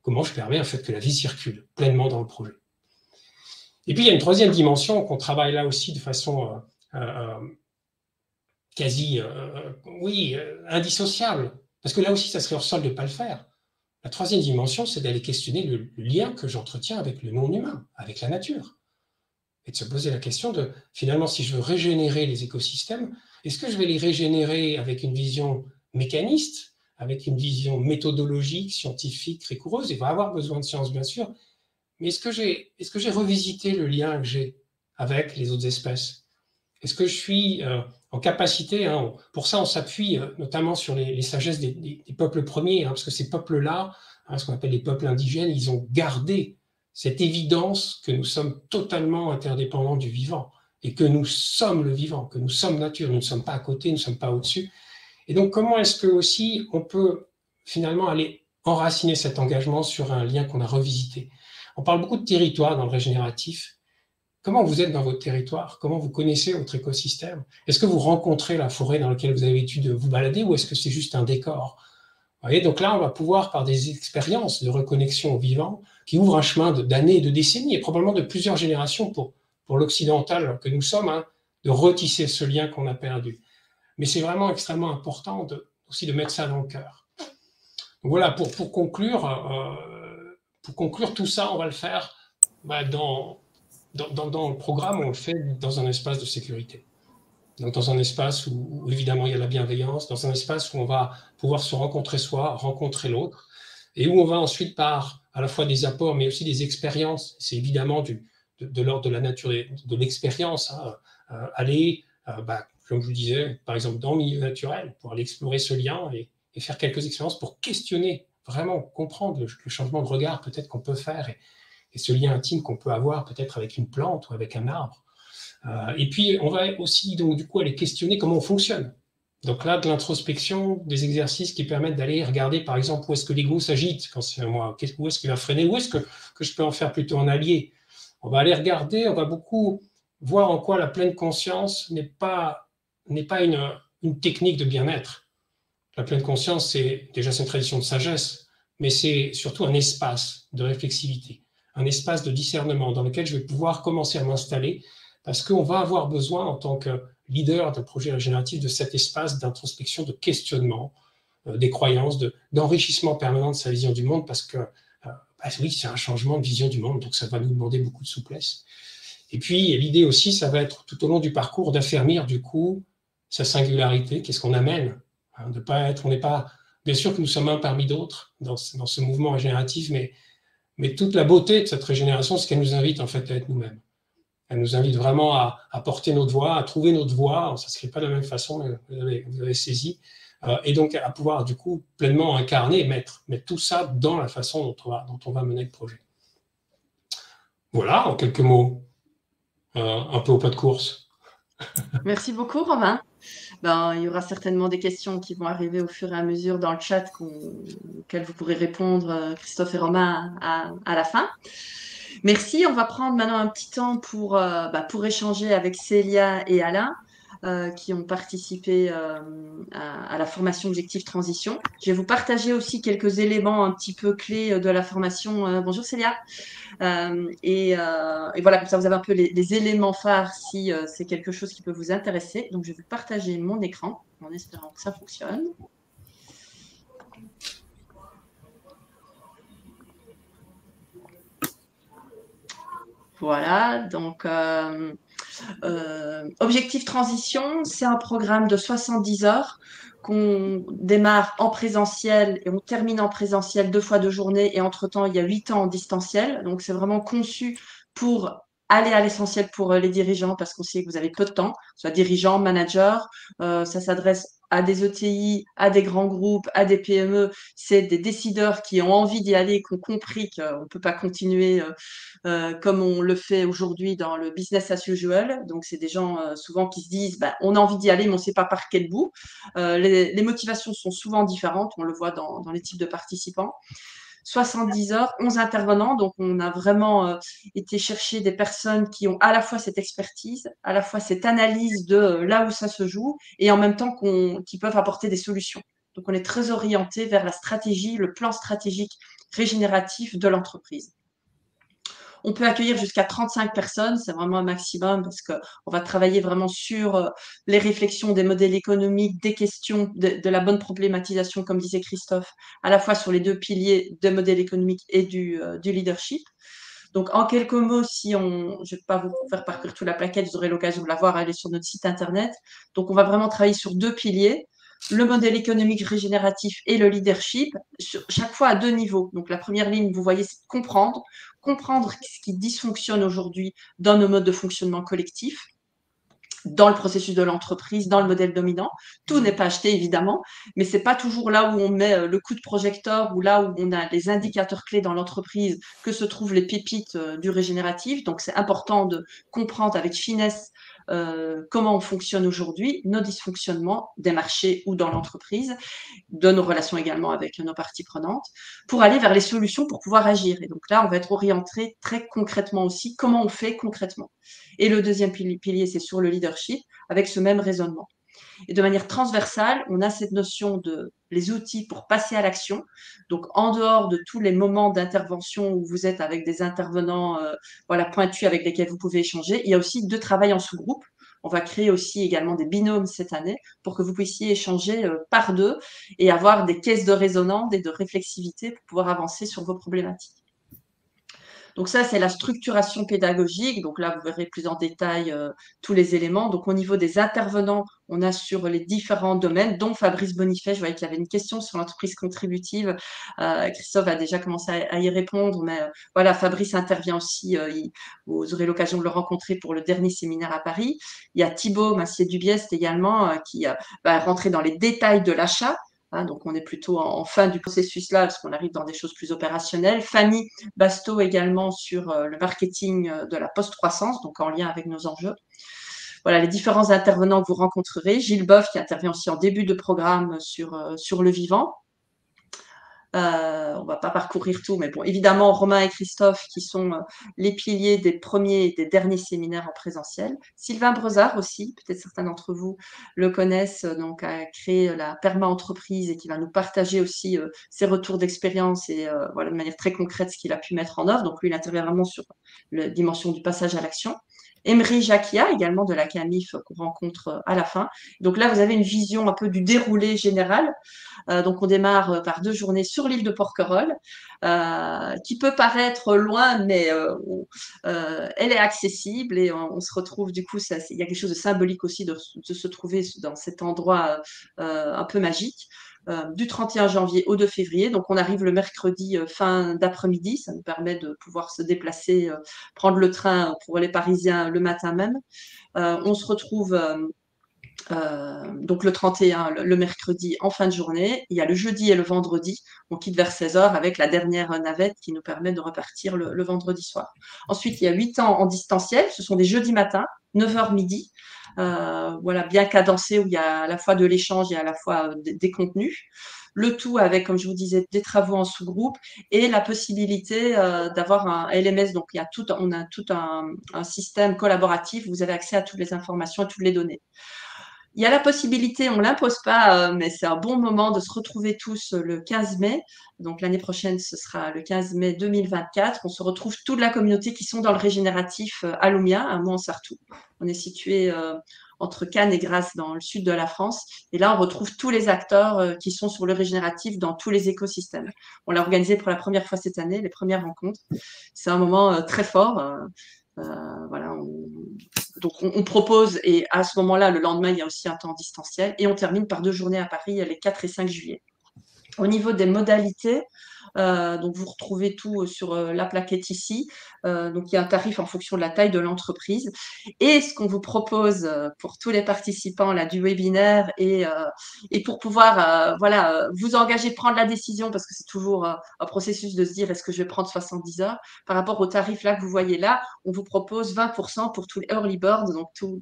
Comment je permets, en fait, que la vie circule pleinement dans le projet. Et puis, il y a une troisième dimension qu'on travaille là aussi de façon quasi, indissociable. Parce que là aussi, ça serait hors sol de ne pas le faire. La troisième dimension, c'est d'aller questionner le lien que j'entretiens avec le non-humain, avec la nature. Et de se poser la question de, finalement, si je veux régénérer les écosystèmes, est-ce que je vais les régénérer avec une vision mécaniste, avec une vision méthodologique, scientifique, rigoureuse? Il va avoir besoin de science, bien sûr. Mais est-ce que j'ai revisité le lien que j'ai avec les autres espèces? Est-ce que je suis en capacité, pour ça on s'appuie notamment sur les sagesses des peuples premiers, parce que ces peuples-là, ce qu'on appelle les peuples indigènes, ils ont gardé cette évidence que nous sommes totalement interdépendants du vivant et que nous sommes le vivant, que nous sommes nature, nous ne sommes pas à côté, nous ne sommes pas au-dessus. Et donc comment est-ce que aussi on peut finalement aller enraciner cet engagement sur un lien qu'on a revisité? On parle beaucoup de territoire dans le régénératif. Comment vous êtes dans votre territoire? Comment vous connaissez votre écosystème? Est-ce que vous rencontrez la forêt dans laquelle vous avez l'habitude de vous balader ou est-ce que c'est juste un décor? voyez, donc là, on va pouvoir, par des expériences de reconnexion au vivant, qui ouvrent un chemin d'années, de décennies, et probablement de plusieurs générations pour l'occidental que nous sommes, hein, de retisser ce lien qu'on a perdu. Mais c'est vraiment extrêmement important aussi de mettre ça dans le cœur. Donc voilà, pour conclure tout ça, on va le faire dans le programme, on le fait dans un espace de sécurité. Donc dans un espace où évidemment il y a la bienveillance, dans un espace où on va pouvoir se rencontrer soi, rencontrer l'autre, et où on va ensuite par à la fois des apports, mais aussi des expériences. C'est évidemment de l'ordre de la nature, de l'expérience, hein, aller, comme je vous disais, par exemple dans le milieu naturel, pour aller explorer ce lien et faire quelques expériences pour questionner, vraiment comprendre le changement de regard peut-être qu'on peut faire et ce lien intime qu'on peut avoir peut-être avec une plante ou avec un arbre. Et puis, on va aussi, donc, du coup, aller questionner comment on fonctionne. Donc là, de l'introspection, des exercices qui permettent d'aller regarder, par exemple, où est-ce que l'ego s'agite quand c'est moi, où est-ce qu'il va freiner, où est-ce que je peux en faire plutôt un allié. On va aller regarder, on va beaucoup voir en quoi la pleine conscience n'est pas une technique de bien-être. La pleine conscience, c'est déjà une tradition de sagesse, mais c'est surtout un espace de réflexivité, un espace de discernement dans lequel je vais pouvoir commencer à m'installer parce qu'on va avoir besoin, en tant que leader d'un projet régénératif, de cet espace d'introspection, de questionnement des croyances, d'enrichissement permanent de sa vision du monde, parce que, oui, c'est un changement de vision du monde, donc ça va nous demander beaucoup de souplesse. Et puis, l'idée aussi, ça va être, tout au long du parcours, d'affermir, du coup, sa singularité, qu'est-ce qu'on amène, hein, de pas être, on n'est pas, bien sûr que nous sommes un parmi d'autres dans ce mouvement régénératif, mais toute la beauté de cette régénération, c'est qu'elle nous invite, en fait, à être nous-mêmes. Elle nous invite vraiment à porter notre voix, à trouver notre voix. Ça ne se fait pas de la même façon, mais vous avez saisi. Et donc, à pouvoir, du coup, pleinement incarner et mettre tout ça dans la façon dont on va mener le projet. Voilà, en quelques mots, un peu au pas de course. Merci beaucoup, Romain. Il y aura certainement des questions qui vont arriver au fur et à mesure dans le chat auxquelles vous pourrez répondre, Christophe et Romain, à la fin. Merci. On va prendre maintenant un petit temps pour échanger avec Célia et Alain, qui ont participé à la formation Objectif Transition. Je vais vous partager aussi quelques éléments un petit peu clés de la formation. Bonjour Célia. Et voilà, comme ça vous avez un peu les éléments phares si c'est quelque chose qui peut vous intéresser. Donc je vais vous partager mon écran en espérant que ça fonctionne. Voilà, donc Objectif Transition, c'est un programme de 70 heures qu'on démarre en présentiel et on termine en présentiel 2 fois 2 journées et entre-temps, il y a 8 ans en distanciel. Donc, c'est vraiment conçu pour aller à l'essentiel pour les dirigeants parce qu'on sait que vous avez peu de temps, soit dirigeants, managers. Ça s'adresse à des ETI, à des grands groupes, à des PME. C'est des décideurs qui ont envie d'y aller, qui ont compris qu'on ne peut pas continuer comme on le fait aujourd'hui dans le business as usual. Donc, c'est des gens souvent qui se disent on a envie d'y aller, mais on ne sait pas par quel bout. Les motivations sont souvent différentes, on le voit dans les types de participants. 70 heures, 11 intervenants. Donc, on a vraiment été chercher des personnes qui ont à la fois cette expertise, à la fois cette analyse de là où ça se joue et en même temps qui peuvent apporter des solutions. Donc, on est très orienté vers la stratégie, le plan stratégique régénératif de l'entreprise. On peut accueillir jusqu'à 35 personnes, c'est vraiment un maximum parce qu'on va travailler vraiment sur les réflexions des modèles économiques, des questions, de la bonne problématisation, comme disait Christophe, à la fois sur les 2 piliers de modèle économique et du leadership. Donc, en quelques mots, je ne vais pas vous faire parcourir toute la plaquette, vous aurez l'occasion de la voir, elle est sur notre site internet. Donc, on va vraiment travailler sur 2 piliers, le modèle économique régénératif et le leadership, chaque fois à 2 niveaux. Donc, la première ligne, vous voyez, c'est comprendre ce qui dysfonctionne aujourd'hui dans nos modes de fonctionnement collectif, dans le processus de l'entreprise, dans le modèle dominant. Tout n'est pas acheté, évidemment, mais c'est pas toujours là où on met le coup de projecteur ou là où on a les indicateurs clés dans l'entreprise que se trouvent les pépites du régénératif. Donc, c'est important de comprendre avec finesse comment on fonctionne aujourd'hui, nos dysfonctionnements des marchés ou dans l'entreprise, de nos relations également avec nos parties prenantes, pour aller vers les solutions pour pouvoir agir. Et donc là, on va être orienté très concrètement aussi, comment on fait concrètement. Et le deuxième pilier, c'est sur le leadership, avec ce même raisonnement. Et de manière transversale, on a cette notion de les outils pour passer à l'action. Donc, en dehors de tous les moments d'intervention où vous êtes avec des intervenants voilà, pointus avec lesquels vous pouvez échanger, il y a aussi de travail en sous-groupe. On va créer aussi également des binômes cette année pour que vous puissiez échanger par deux et avoir des caisses de résonance et de réflexivité pour pouvoir avancer sur vos problématiques. Donc ça, c'est la structuration pédagogique. Donc là, vous verrez plus en détail tous les éléments. Donc au niveau des intervenants, on a sur les différents domaines, dont Fabrice Bonifay. Je voyais qu'il y avait une question sur l'entreprise contributive. Christophe a déjà commencé à y répondre, mais voilà, Fabrice intervient aussi. Vous aurez l'occasion de le rencontrer pour le dernier séminaire à Paris. Il y a Thibaut Massier-Dubiest également qui va rentrer dans les détails de l'achat. Donc, on est plutôt en fin du processus là, parce qu'on arrive dans des choses plus opérationnelles. Fanny Basto également sur le marketing de la post-croissance, donc en lien avec nos enjeux. Voilà les différents intervenants que vous rencontrerez. Gilles Boeuf qui intervient aussi en début de programme sur le vivant. On va pas parcourir tout, mais bon, évidemment, Romain et Christophe qui sont les piliers des premiers et des derniers séminaires en présentiel. Sylvain Brezard aussi, peut-être certains d'entre vous le connaissent, donc a créé la Perma-entreprise et qui va nous partager aussi ses retours d'expérience et voilà, de manière très concrète ce qu'il a pu mettre en œuvre. Donc lui, il intervient vraiment sur la dimension du passage à l'action. Emery Jacquia, également de la CAMIF qu'on rencontre à la fin. Donc là, vous avez une vision un peu du déroulé général. Donc on démarre par 2 journées sur l'île de Porquerolles, qui peut paraître loin, mais elle est accessible et on se retrouve du coup, il y a quelque chose de symbolique aussi de se trouver dans cet endroit un peu magique. Du 31 janvier au 2 février. Donc, on arrive le mercredi fin d'après-midi. Ça nous permet de pouvoir se déplacer, prendre le train pour les Parisiens le matin même. On se retrouve donc le 31, le mercredi en fin de journée. Il y a le jeudi et le vendredi. On quitte vers 16h avec la dernière navette qui nous permet de repartir le vendredi soir. Ensuite, il y a 8 ans en distanciel. Ce sont des jeudis matins, 9h midi. Voilà, bien cadencé où il y a à la fois de l'échange et à la fois des contenus. Le tout avec, comme je vous disais, des travaux en sous-groupe et la possibilité d'avoir un LMS. Donc, on a tout un système collaboratif. Vous avez accès à toutes les informations et toutes les données. Il y a la possibilité, on ne l'impose pas, mais c'est un bon moment de se retrouver tous le 15 mai. Donc l'année prochaine, ce sera le 15 mai 2024. On se retrouve toute la communauté qui sont dans le régénératif à Lumia, à Mont-Sartoux. On est situé entre Cannes et Grasse dans le sud de la France. Et là, on retrouve tous les acteurs qui sont sur le régénératif dans tous les écosystèmes. On l'a organisé pour la première fois cette année, les premières rencontres. C'est un moment très fort. Voilà, donc on propose, et à ce moment-là, le lendemain, il y a aussi un temps distanciel, et on termine par 2 journées à Paris les 4 et 5 juillet. Au niveau des modalités, donc vous retrouvez tout sur la plaquette ici. Donc il y a un tarif en fonction de la taille de l'entreprise. Et ce qu'on vous propose pour tous les participants là, du webinaire et pour pouvoir voilà, vous engager, prendre la décision, parce que c'est toujours un processus de se dire est-ce que je vais prendre 70 heures. Par rapport au tarif là que vous voyez là, on vous propose 20% pour tous les early birds, donc tous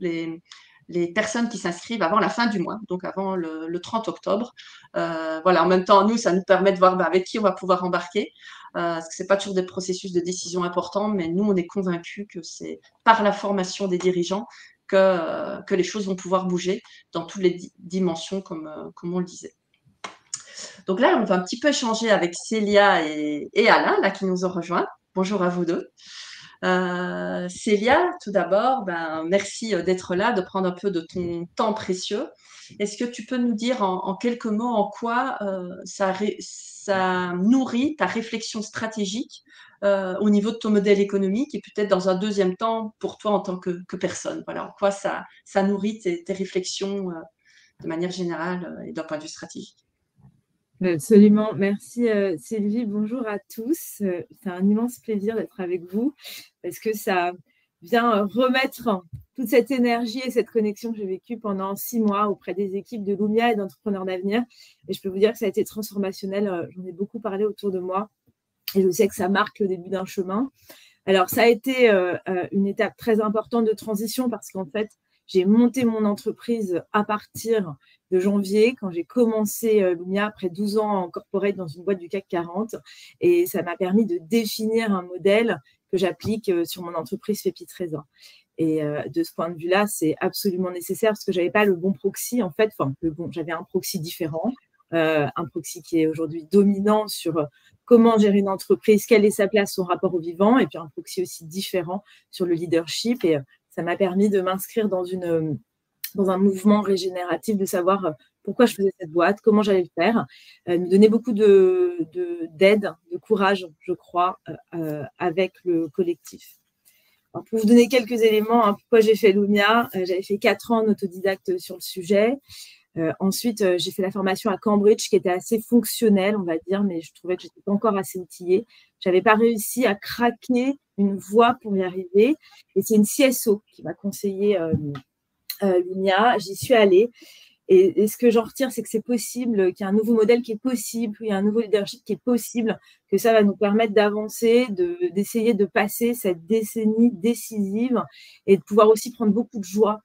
les personnes qui s'inscrivent avant la fin du mois, donc avant le 30 octobre. Voilà, en même temps, nous, ça nous permet de voir avec qui on va pouvoir embarquer, parce que ce n'est pas toujours des processus de décision importants, mais nous, on est convaincus que c'est par la formation des dirigeants que les choses vont pouvoir bouger dans toutes les dimensions, comme on le disait. Donc là, on va un petit peu échanger avec Célia et Alain, là, qui nous ont rejoints. Bonjour à vous deux. Célia, tout d'abord, merci d'être là, de prendre un peu de ton temps précieux. Est-ce que tu peux nous dire en quelques mots en quoi ça nourrit ta réflexion stratégique au niveau de ton modèle économique et peut-être dans un deuxième temps pour toi en tant que personne? Voilà, en quoi ça nourrit tes réflexions de manière générale et d'un point de vue stratégique? Absolument, merci Sylvie, bonjour à tous. C'est un immense plaisir d'être avec vous parce que ça vient remettre toute cette énergie et cette connexion que j'ai vécue pendant 6 mois auprès des équipes de Lumia et d'entrepreneurs d'avenir. Et je peux vous dire que ça a été transformationnel, j'en ai beaucoup parlé autour de moi et je sais que ça marque le début d'un chemin. Alors ça a été une étape très importante de transition parce qu'en fait, j'ai monté mon entreprise à partir de janvier, quand j'ai commencé Lumia après 12 ans en corporate dans une boîte du CAC 40. Et ça m'a permis de définir un modèle que j'applique sur mon entreprise Fépi Trésor. Et de ce point de vue-là, c'est absolument nécessaire parce que je n'avais pas le bon proxy. En fait, j'avais un proxy différent. un proxy qui est aujourd'hui dominant sur comment gérer une entreprise, quelle est sa place, son rapport au vivant, et puis un proxy aussi différent sur le leadership. Et ça m'a permis de m'inscrire dans un mouvement régénératif, de savoir pourquoi je faisais cette boîte, comment j'allais le faire, me donner beaucoup d'aide, de courage, je crois, avec le collectif. Alors, pour vous donner quelques éléments, pourquoi j'ai fait Lumia, j'avais fait 4 ans en autodidacte sur le sujet. Ensuite, j'ai fait la formation à Cambridge qui était assez fonctionnelle, on va dire, mais je trouvais que je n'étais pas encore assez outillée. Je n'avais pas réussi à craquer une voie pour y arriver. Et c'est une CSO qui m'a conseillé Lumia. J'y suis allée. Et ce que j'en retire, c'est que c'est possible, qu'il y a un nouveau modèle qui est possible, qu'il y a un nouveau leadership qui est possible, que ça va nous permettre d'avancer, d'essayer de passer cette décennie décisive et de pouvoir aussi prendre beaucoup de joie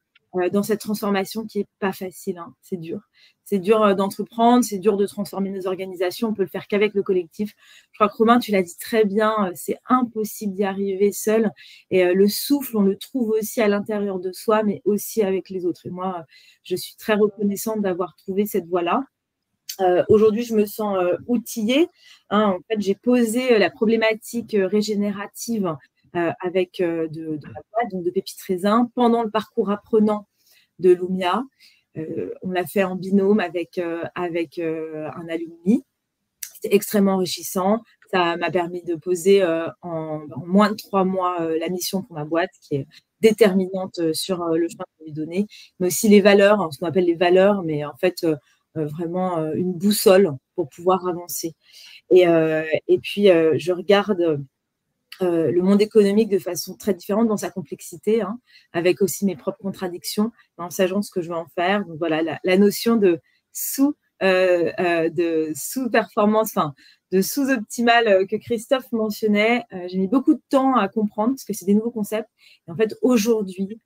dans cette transformation qui n'est pas facile. C'est dur. C'est dur d'entreprendre, c'est dur de transformer nos organisations. On peut le faire qu'avec le collectif. Je crois que Romain, tu l'as dit très bien, c'est impossible d'y arriver seul. Et le souffle, on le trouve aussi à l'intérieur de soi, mais aussi avec les autres. Et moi, je suis très reconnaissante d'avoir trouvé cette voie-là. Aujourd'hui, je me sens outillée. En fait, j'ai posé la problématique régénérative avec de la boîte, donc de Pépites Raisin, pendant le parcours apprenant de Lumia. On l'a fait en binôme avec un alumni. C'était extrêmement enrichissant. Ça m'a permis de poser en moins de 3 mois la mission pour ma boîte, qui est déterminante sur le chemin qu'on lui donnait, mais aussi les valeurs, ce qu'on appelle les valeurs, mais en fait, vraiment une boussole pour pouvoir avancer. Et puis, je regarde le monde économique de façon très différente dans sa complexité, avec aussi mes propres contradictions, en sachant ce que je veux en faire. Donc voilà, la notion de sous-performance, de sous-optimale que Christophe mentionnait, j'ai mis beaucoup de temps à comprendre parce que c'est des nouveaux concepts. Et en fait, aujourd'hui,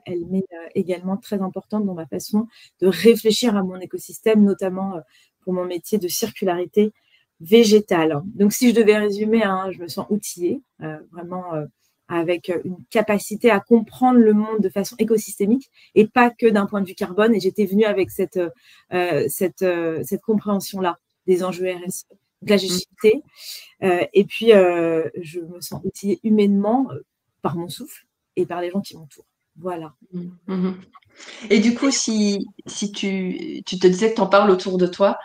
elle m'est également très importante dans ma façon de réfléchir à mon écosystème, notamment pour mon métier de circularité végétale. Donc, si je devais résumer, je me sens outillée, vraiment avec une capacité à comprendre le monde de façon écosystémique et pas que d'un point de vue carbone. Et j'étais venue avec cette compréhension-là des enjeux RSE. Donc là, j'ai shifté. Et puis, je me sens outillée humainement par mon souffle et par les gens qui m'entourent. Voilà. Et du coup, si tu te disais que tu en parles autour de toi,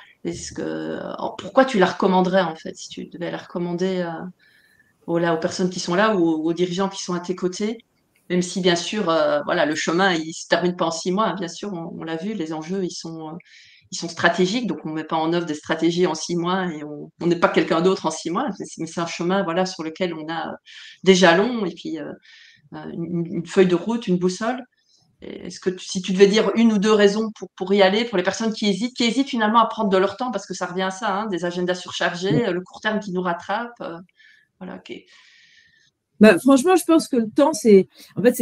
pourquoi tu la recommanderais en fait, si tu devais la recommander aux personnes qui sont là ou aux dirigeants qui sont à tes côtés, même si bien sûr, le chemin il se termine pas en 6 mois, bien sûr, on l'a vu, les enjeux ils sont stratégiques, donc on met pas en œuvre des stratégies en 6 mois et on n'est pas quelqu'un d'autre en 6 mois, mais c'est un chemin sur lequel on a des jalons et puis une feuille de route, une boussole. Est-ce que si tu devais dire 1 ou 2 raisons pour y aller, pour les personnes qui hésitent finalement à prendre de leur temps, parce que ça revient à ça, des agendas surchargés, le court terme qui nous rattrape, okay. Franchement, je pense que le temps, c'est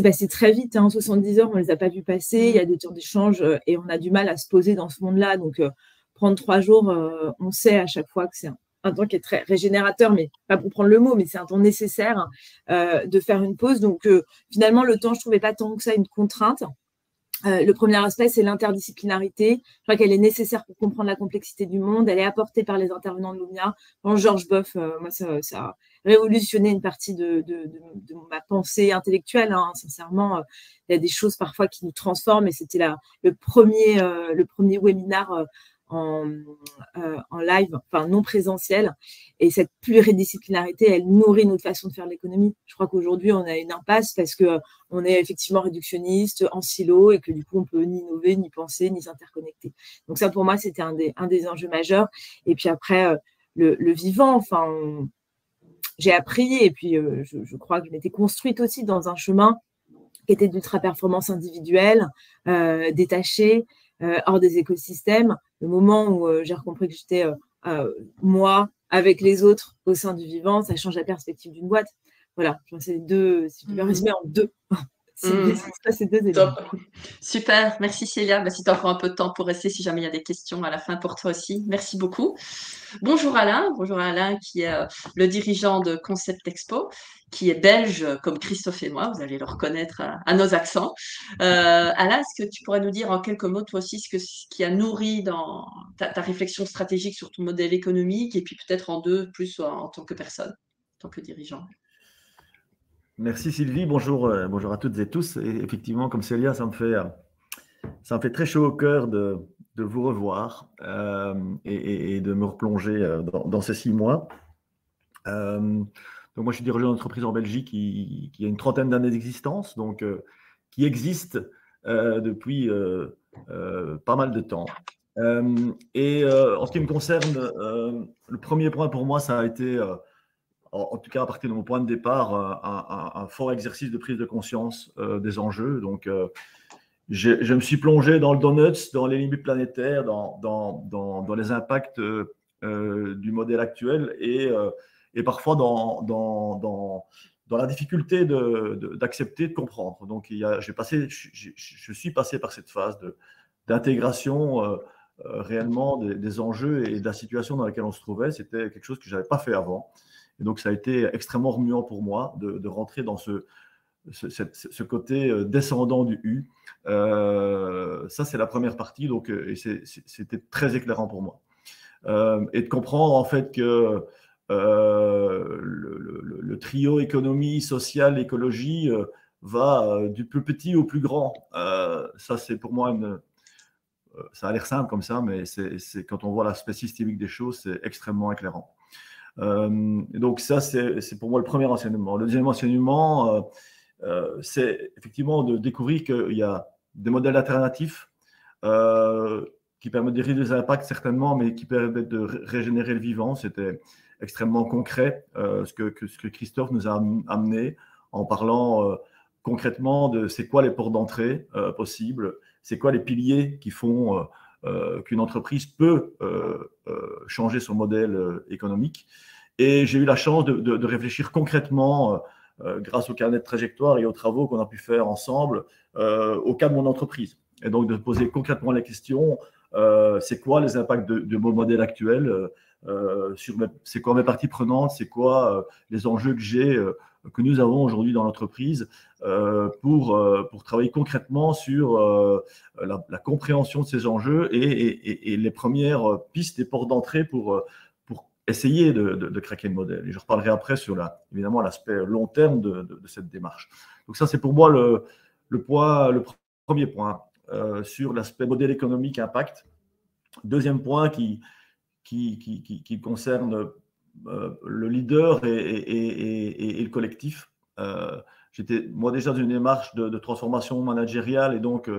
passé très vite. 70 heures, on ne les a pas vues passer. Il y a des temps d'échange et on a du mal à se poser dans ce monde-là. Donc, prendre 3 jours, on sait à chaque fois que c'est un temps qui est très régénérateur, mais pas pour prendre le mot, mais c'est un temps nécessaire de faire une pause. Donc, finalement, le temps, je ne trouvais pas tant que ça une contrainte. Le premier aspect, c'est l'interdisciplinarité. Je crois qu'elle est nécessaire pour comprendre la complexité du monde. Elle est apportée par les intervenants de Lumia. Georges Boeuf, moi, ça a révolutionné une partie de ma pensée intellectuelle. Sincèrement, il y a des choses parfois qui nous transforment et c'était le premier webinaire en live, non présentiel. Et cette pluridisciplinarité, elle nourrit notre façon de faire de l'économie. Je crois qu'aujourd'hui, on a une impasse parce qu'on est effectivement réductionniste, en silo, et que du coup, on peut ni innover, ni penser, ni s'interconnecter. Donc ça, pour moi, c'était un des enjeux majeurs. Et puis après, le vivant, j'ai appris, et puis je crois que je m'étais construite aussi dans un chemin qui était d'ultra-performance individuelle, détachée, hors des écosystèmes. Le moment où j'ai compris que j'étais moi avec les autres au sein du vivant, ça change la perspective d'une boîte. Voilà, c'est 2, si tu veux résumer en 2. ces deux éléments. Top. Super, merci Célia. Si tu as encore un peu de temps pour rester, si jamais il y a des questions à la fin pour toi aussi. Merci beaucoup. Bonjour Alain qui est le dirigeant de Concept Expo, qui est belge comme Christophe et moi, vous allez le reconnaître à nos accents. Alain, est-ce que tu pourrais nous dire en quelques mots toi aussi ce qui a nourri dans ta réflexion stratégique sur ton modèle économique et puis peut-être en deux, plus en tant que personne, en tant que dirigeant? Merci Sylvie, bonjour à toutes et tous. Et effectivement, comme Célia, ça me fait très chaud au cœur de vous revoir et de me replonger dans ces 6 mois. Donc moi, je suis dirigeant d'entreprise en Belgique qui a une 30aine d'années d'existence, donc qui existe depuis pas mal de temps. En ce qui me concerne, le premier point pour moi, ça a été en tout cas à partir de mon point de départ, un fort exercice de prise de conscience des enjeux. Donc, je me suis plongé dans le donuts, dans les limites planétaires, dans les impacts du modèle actuel et parfois dans la difficulté d'accepter, de comprendre. Donc, je suis passé par cette phase d'intégration réellement des enjeux et de la situation dans laquelle on se trouvait. C'était quelque chose que je n'avais pas fait avant. Et donc, ça a été extrêmement remuant pour moi de rentrer dans ce côté descendant du U. Ça, c'est la première partie, donc, et c'était très éclairant pour moi. Et de comprendre en fait que le trio économie, sociale, écologie va du plus petit au plus grand. Ça, c'est pour moi ça a l'air simple comme ça, mais quand on voit l'aspect systémique des choses, c'est extrêmement éclairant. Donc ça, c'est pour moi le premier enseignement. Le deuxième enseignement, c'est effectivement de découvrir qu'il y a des modèles alternatifs qui permettent de réduire les impacts certainement, mais qui permettent de régénérer le vivant. C'était extrêmement concret ce que Christophe nous a amené en parlant concrètement de c'est quoi les portes d'entrée possibles, c'est quoi les piliers qui font qu'une entreprise peut changer son modèle économique. Et j'ai eu la chance de réfléchir concrètement, grâce au carnet de trajectoire et aux travaux qu'on a pu faire ensemble, au cas de mon entreprise. Et donc de poser concrètement la question, c'est quoi les impacts de mon modèle actuel, c'est quoi mes parties prenantes, c'est quoi les enjeux que nous avons aujourd'hui dans l'entreprise pour travailler concrètement sur la compréhension de ces enjeux et les premières pistes et portes d'entrée pour essayer de craquer le modèle. Et je reparlerai après sur évidemment l'aspect long terme de cette démarche. Donc ça, c'est pour moi le premier point sur l'aspect modèle économique impact. Deuxième point qui concerne le leader et le collectif. J'étais moi déjà dans une démarche de transformation managériale et donc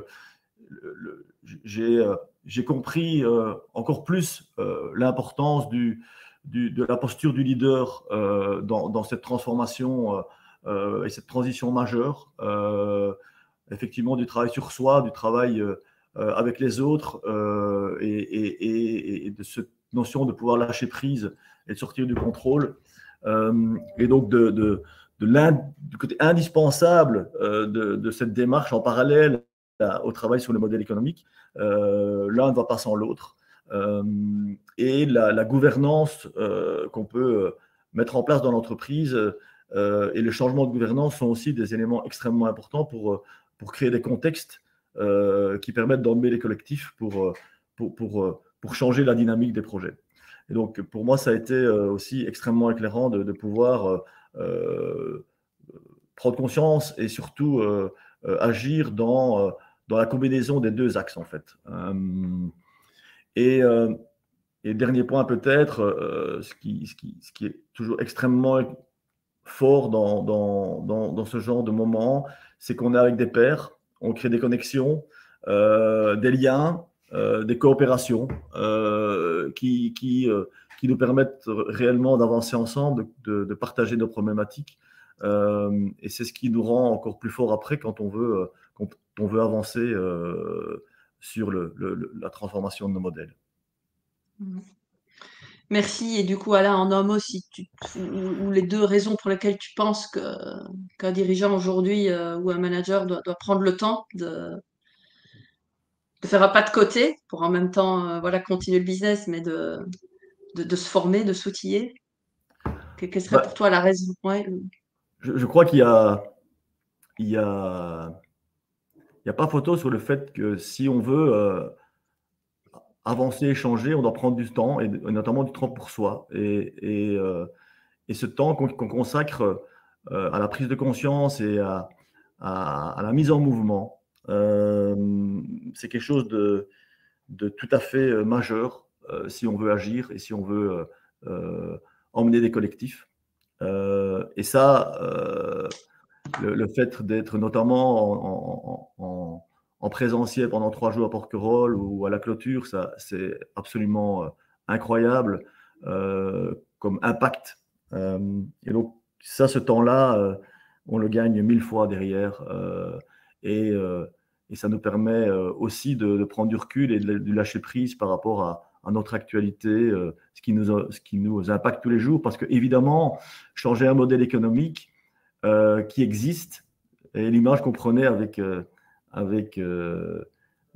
j'ai compris encore plus l'importance de la posture du leader dans cette transformation et cette transition majeure. Effectivement, du travail sur soi, du travail avec les autres et de cette notion de pouvoir lâcher prise et de sortir du contrôle. Et donc du côté indispensable de cette démarche en parallèle au travail sur le modèle économique, l'un ne va pas sans l'autre. Et la gouvernance qu'on peut mettre en place dans l'entreprise et le changement de gouvernance sont aussi des éléments extrêmement importants pour créer des contextes qui permettent d'emmener les collectifs pour changer la dynamique des projets. Et donc, pour moi, ça a été aussi extrêmement éclairant de pouvoir prendre conscience et surtout agir dans la combinaison des deux axes, en fait. Et dernier point peut-être, ce qui est toujours extrêmement fort dans ce genre de moment, c'est qu'on est avec des pairs, on crée des connexions, des liens, des coopérations qui nous permettent réellement d'avancer ensemble, de partager nos problématiques. Et c'est ce qui nous rend encore plus fort après quand on veut avancer sur la transformation de nos modèles. Merci. Et du coup, Alain, en un mot, ou les deux raisons pour lesquelles tu penses qu'un dirigeant aujourd'hui ou un manager doit prendre le temps de faire un pas de côté pour en même temps voilà, continuer le business, mais de se former, de s'outiller. Quelle serait pour toi la raison? Ouais. Je crois qu'il y a pas photo sur le fait que si on veut avancer, échanger, on doit prendre du temps, et notamment du temps pour soi. Et ce temps qu'on consacre à la prise de conscience et à la mise en mouvement, c'est quelque chose de tout à fait majeur si on veut agir et si on veut emmener des collectifs. Et ça, le fait d'être notamment en présentiel pendant 3 jours à Porquerolles ou à la clôture, ça, c'est absolument incroyable comme impact. Et donc, ça, ce temps-là, on le gagne 1000 fois derrière. Et ça nous permet aussi de prendre du recul et de lâcher prise par rapport à notre actualité, ce qui nous impacte tous les jours. Parce que, évidemment, changer un modèle économique qui existe, et l'image qu'on prenait avec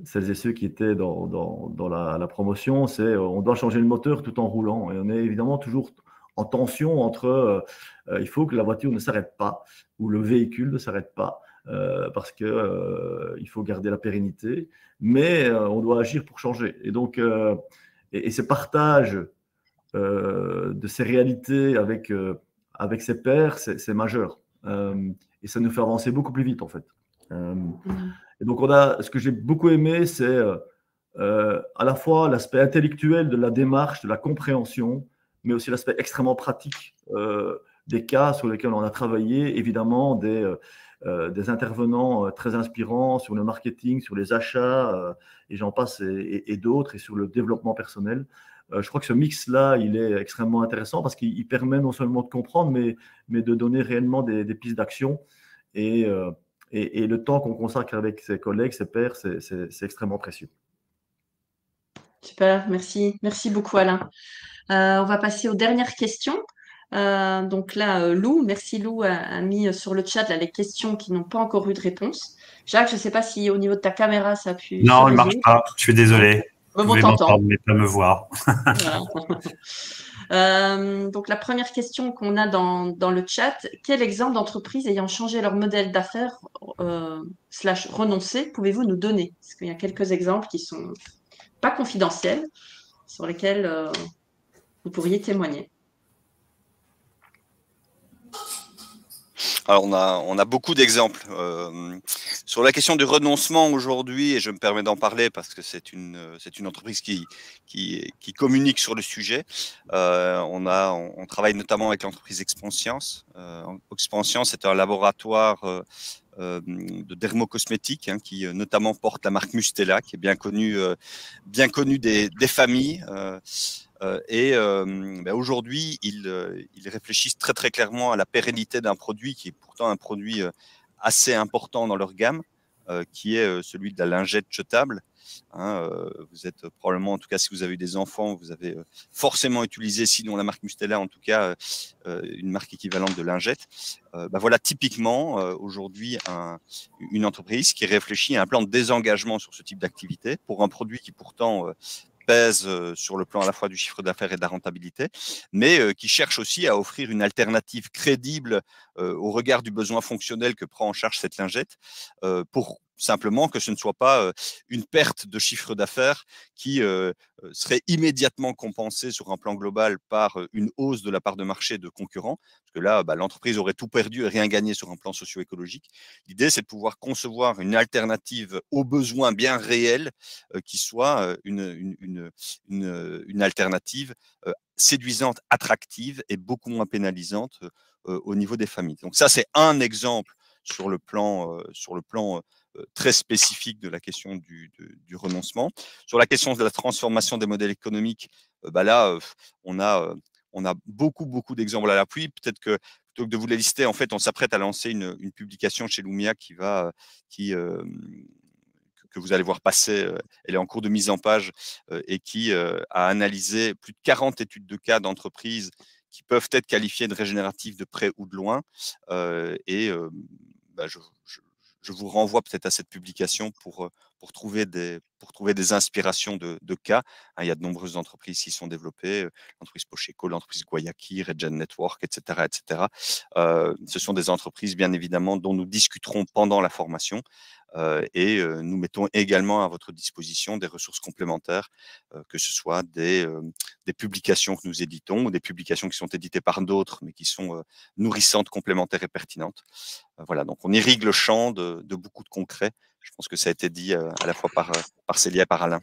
celles et ceux qui étaient dans la promotion, c'est on doit changer le moteur tout en roulant. Et on est évidemment toujours en tension entre il faut que la voiture ne s'arrête pas ou le véhicule ne s'arrête pas parce que il faut garder la pérennité, mais on doit agir pour changer. Et donc, et ce partage de ces réalités avec ses pairs, c'est majeur. Et ça nous fait avancer beaucoup plus vite, en fait. Et donc, ce que j'ai beaucoup aimé, c'est à la fois l'aspect intellectuel de la démarche, de la compréhension, mais aussi l'aspect extrêmement pratique des cas sur lesquels on a travaillé, évidemment, des intervenants très inspirants sur le marketing, sur les achats, et j'en passe, et d'autres, et sur le développement personnel. Je crois que ce mix-là, il est extrêmement intéressant parce qu'il permet non seulement de comprendre, mais de donner réellement des pistes d'action. Et le temps qu'on consacre avec ses collègues, ses pairs, c'est extrêmement précieux. Super, merci. Merci beaucoup, Alain. On va passer aux dernières questions. Donc là, Lou, merci Lou, a mis sur le chat là, les questions qui n'ont pas encore eu de réponse. Jacques, je ne sais pas si au niveau de ta caméra, ça a pu Non, se il ne marche pas. Je suis désolé. Mais Vous bon, pouvez m'entendre, mais pas me voir. Donc la première question qu'on a dans le chat, quel exemple d'entreprise ayant changé leur modèle d'affaires / renoncé pouvez-vous nous donner? Parce qu'il y a quelques exemples qui sont pas confidentiels, sur lesquels vous pourriez témoigner. Alors, on a beaucoup d'exemples. Sur la question du renoncement aujourd'hui, et je me permets d'en parler parce que c'est une entreprise qui communique sur le sujet. On travaille notamment avec l'entreprise Expanscience. Expanscience est un laboratoire de dermocosmétiques qui notamment porte la marque Mustela, qui est bien connue des familles. Aujourd'hui, ils réfléchissent très très clairement à la pérennité d'un produit qui est pourtant un produit assez important dans leur gamme, qui est celui de la lingette jetable. Vous êtes probablement, en tout cas si vous avez eu des enfants, vous avez forcément utilisé, sinon la marque Mustela, en tout cas une marque équivalente de lingette. Voilà typiquement aujourd'hui une entreprise qui réfléchit à un plan de désengagement sur ce type d'activité pour un produit qui pourtant pèse sur le plan à la fois du chiffre d'affaires et de la rentabilité, mais qui cherche aussi à offrir une alternative crédible au regard du besoin fonctionnel que prend en charge cette lingette, pour simplement que ce ne soit pas une perte de chiffre d'affaires qui serait immédiatement compensée sur un plan global par une hausse de la part de marché de concurrents, parce que là, l'entreprise aurait tout perdu et rien gagné sur un plan socio-écologique. L'idée, c'est de pouvoir concevoir une alternative aux besoins bien réels qui soit une alternative séduisante, attractive et beaucoup moins pénalisante au niveau des familles. Donc ça, c'est un exemple sur le plan très spécifique de la question du renoncement. Sur la question de la transformation des modèles économiques, là, on a beaucoup d'exemples à l'appui. Peut-être que plutôt que de vous les lister, en fait, on s'apprête à lancer une publication chez Lumia que que vous allez voir passer, elle est en cours de mise en page et qui a analysé plus de 40 études de cas d'entreprises qui peuvent être qualifiées de régénératives de près ou de loin. Je vous renvoie peut-être à cette publication pour trouver des inspirations de cas. Il y a de nombreuses entreprises qui sont développées, l'entreprise Pocheco, l'entreprise Guayaki, Regen Network, etc. etc. Ce sont des entreprises, bien évidemment, dont nous discuterons pendant la formation. Nous mettons également à votre disposition des ressources complémentaires, que ce soit des publications que nous éditons ou des publications qui sont éditées par d'autres, mais qui sont nourrissantes, complémentaires et pertinentes. Voilà, donc on irrigue le champ de beaucoup de concret. Je pense que ça a été dit à la fois par Célia et par Alain.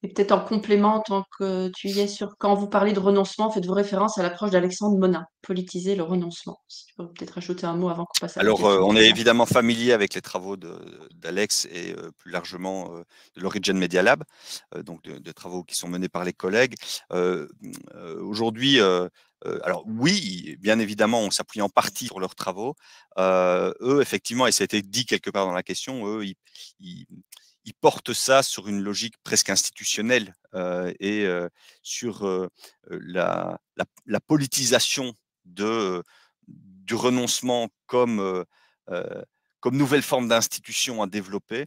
Et peut-être en complément, tant que tu y es quand vous parlez de renoncement, faites-vous référence à l'approche d'Alexandre Monin, politiser le renoncement. Si tu peux peut-être ajouter un mot avant qu'on passe à la question. Alors, on est évidemment familier avec les travaux d'Alex et plus largement de l'Origin Media Lab, donc de travaux qui sont menés par les collègues. Aujourd'hui, alors oui, bien évidemment, on s'appuie en partie sur leurs travaux. Eux, effectivement, et ça a été dit quelque part dans la question, eux, ils portent ça sur une logique presque institutionnelle et sur la politisation du renoncement comme nouvelle forme d'institution à développer.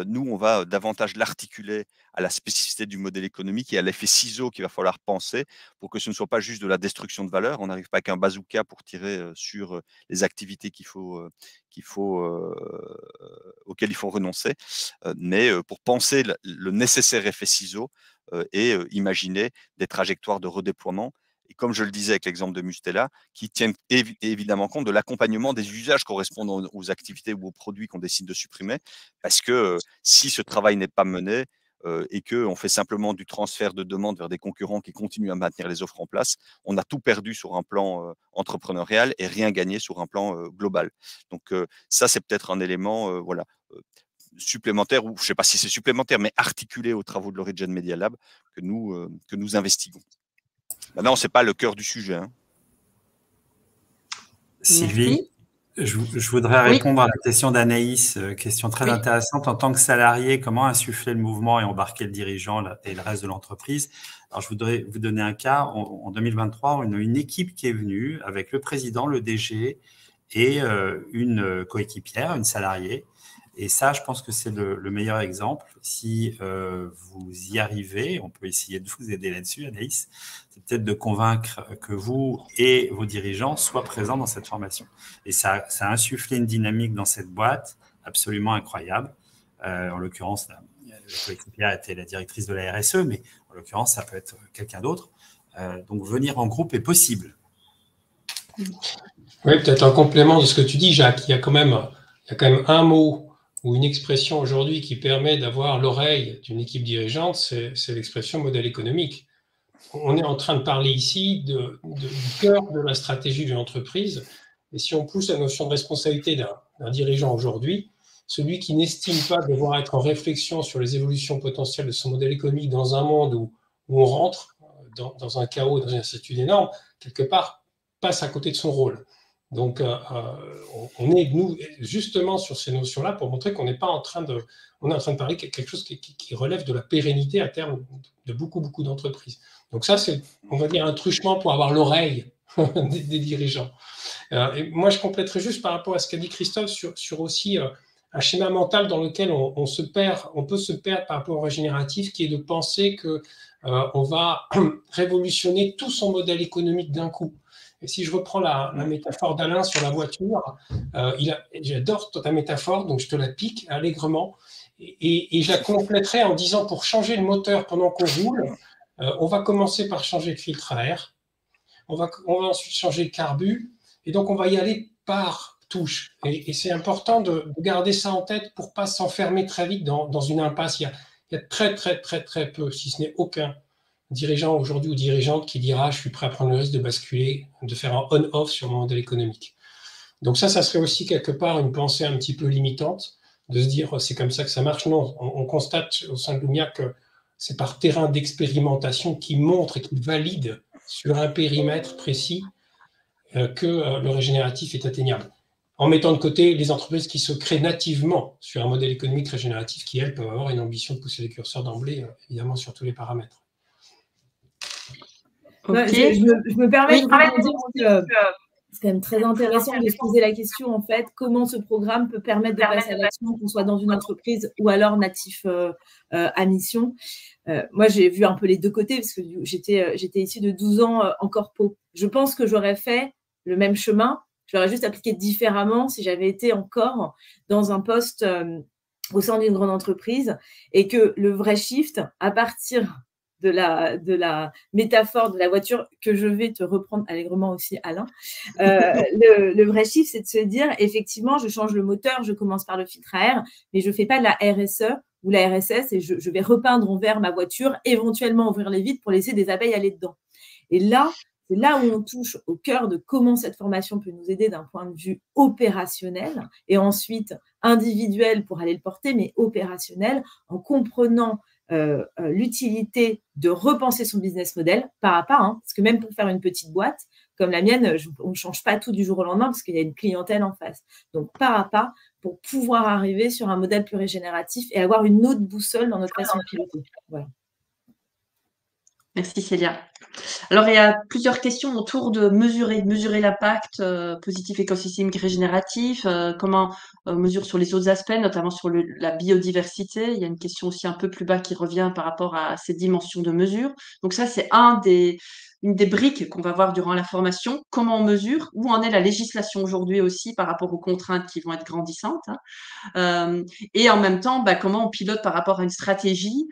Nous, on va davantage l'articuler à la spécificité du modèle économique et à l'effet ciseau qu'il va falloir penser pour que ce ne soit pas juste de la destruction de valeur. On n'arrive pas avec un bazooka pour tirer sur les activités auxquelles il faut renoncer, mais pour penser le nécessaire effet ciseau et imaginer des trajectoires de redéploiement. Et comme je le disais avec l'exemple de Mustela, qui tiennent évidemment compte de l'accompagnement des usages correspondant aux activités ou aux produits qu'on décide de supprimer. Parce que si ce travail n'est pas mené et qu'on fait simplement du transfert de demande vers des concurrents qui continuent à maintenir les offres en place, on a tout perdu sur un plan entrepreneurial et rien gagné sur un plan global. Donc ça, c'est peut-être un élément supplémentaire, ou je ne sais pas si c'est supplémentaire, mais articulé aux travaux de l'Origin Media Lab que nous investiguons. Maintenant, ce n'est pas le cœur du sujet. Hein. Sylvie, je voudrais répondre à la question d'Anaïs, question très intéressante. En tant que salarié, comment insuffler le mouvement et embarquer le dirigeant et le reste de l'entreprise? Alors, je voudrais vous donner un cas. En 2023, on a une équipe qui est venue avec le président, le DG et une coéquipière, une salariée. Et ça, je pense que c'est le meilleur exemple. Si vous y arrivez, on peut essayer de vous aider là-dessus, Anaïs, c'est peut-être de convaincre que vous et vos dirigeants soient présents dans cette formation. Et ça a insufflé une dynamique dans cette boîte absolument incroyable. En l'occurrence, la coéquipière était la directrice de la RSE, mais en l'occurrence, ça peut être quelqu'un d'autre. Donc, venir en groupe est possible. Oui, peut-être en complément de ce que tu dis, Jacques, il y a quand même un mot ou une expression aujourd'hui qui permet d'avoir l'oreille d'une équipe dirigeante, c'est l'expression modèle économique. On est en train de parler ici du cœur de la stratégie d'une entreprise. Et si on pousse la notion de responsabilité d'un dirigeant aujourd'hui, celui qui n'estime pas devoir être en réflexion sur les évolutions potentielles de son modèle économique dans un monde où on rentre dans un chaos, dans une incertitude énorme, quelque part, passe à côté de son rôle. Donc, on est, nous, justement sur ces notions-là pour montrer qu'on n'est pas en train de... On est en train de parler de quelque chose qui relève de la pérennité à terme de beaucoup d'entreprises. Donc ça, c'est, on va dire, un truchement pour avoir l'oreille des dirigeants. Et moi, je compléterai juste par rapport à ce qu'a dit Christophe sur aussi un schéma mental dans lequel on peut se perdre par rapport au régénératif, qui est de penser qu'on va révolutionner tout son modèle économique d'un coup. Et si je reprends la métaphore d'Alain sur la voiture, j'adore ta métaphore, donc je te la pique allègrement. Et je la compléterai en disant, pour changer le moteur pendant qu'on roule, on va commencer par changer le filtre à air, on va ensuite changer le carbu, et donc on va y aller par touche. Et c'est important de garder ça en tête pour ne pas s'enfermer très vite dans une impasse. Il y a très peu, si ce n'est aucun, dirigeant aujourd'hui ou dirigeante qui dira « je suis prêt à prendre le risque de basculer, de faire un on-off sur mon modèle économique ». Donc ça serait aussi quelque part une pensée un petit peu limitante, de se dire « c'est comme ça que ça marche ». Non, on constate au sein de Lumia que c'est par terrain d'expérimentation qui montre et qui valide sur un périmètre précis que le régénératif est atteignable. en mettant de côté les entreprises qui se créent nativement sur un modèle économique régénératif qui, elles, peuvent avoir une ambition de pousser les curseurs d'emblée, évidemment, sur tous les paramètres. Ouais, je me permets de rebondir que c'est quand même très intéressant de se poser la question, en fait, comment ce programme peut permettre de passer à l'action, qu'on soit dans une entreprise ou alors natif à mission. Moi, j'ai vu un peu les deux côtés parce que j'étais issue de 12 ans en corpo. Je pense que j'aurais fait le même chemin. Je l'aurais juste appliqué différemment si j'avais été encore dans un poste au sein d'une grande entreprise et que le vrai shift, à partir de la métaphore de la voiture que je vais te reprendre allègrement aussi, Alain. Le vrai chiffre, c'est de se dire, effectivement, je change le moteur, je commence par le filtre à air, mais je ne fais pas de la RSE ou la RSS et je vais repeindre en vert ma voiture, éventuellement ouvrir les vitres pour laisser des abeilles aller dedans. Et là, c'est là où on touche au cœur de comment cette formation peut nous aider d'un point de vue opérationnel et ensuite individuel pour aller le porter, mais opérationnel, en comprenant l'utilité de repenser son business model pas à pas, hein, parce que même pour faire une petite boîte comme la mienne, on ne change pas tout du jour au lendemain parce qu'il y a une clientèle en face. Donc pas à pas pour pouvoir arriver sur un modèle plus régénératif et avoir une autre boussole dans notre façon de piloter. Voilà. Merci Célia. Alors, il y a plusieurs questions autour de mesurer l'impact positif écosystémique régénératif, comment on mesure sur les autres aspects, notamment sur la biodiversité. Il y a une question aussi un peu plus bas qui revient par rapport à ces dimensions de mesure. Donc ça, c'est une des briques qu'on va voir durant la formation. Comment on mesure, où en est la législation aujourd'hui aussi par rapport aux contraintes qui vont être grandissantes, hein. Et en même temps, comment on pilote par rapport à une stratégie,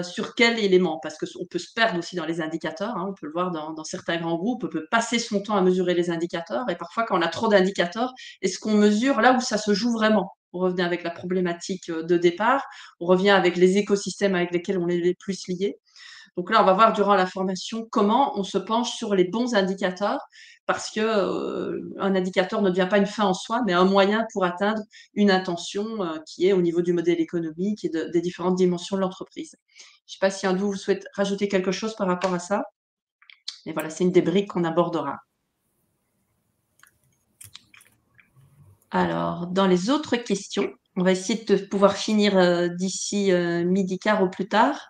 sur quel élément, parce qu'on peut se perdre aussi dans les indicateurs, hein, on peut le voir dans certains grands groupes, on peut passer son temps à mesurer les indicateurs, et parfois quand on a trop d'indicateurs, est-ce qu'on mesure là où ça se joue vraiment? On revient avec la problématique de départ, on revient avec les écosystèmes avec lesquels on est les plus liés. Donc là, on va voir durant la formation comment on se penche sur les bons indicateurs, parce que un indicateur ne devient pas une fin en soi, mais un moyen pour atteindre une intention qui est au niveau du modèle économique et des différentes dimensions de l'entreprise. Je ne sais pas si un de vous souhaite rajouter quelque chose par rapport à ça. Et voilà, c'est une des briques qu'on abordera. Alors, dans les autres questions, on va essayer de pouvoir finir d'ici midi quart au plus tard.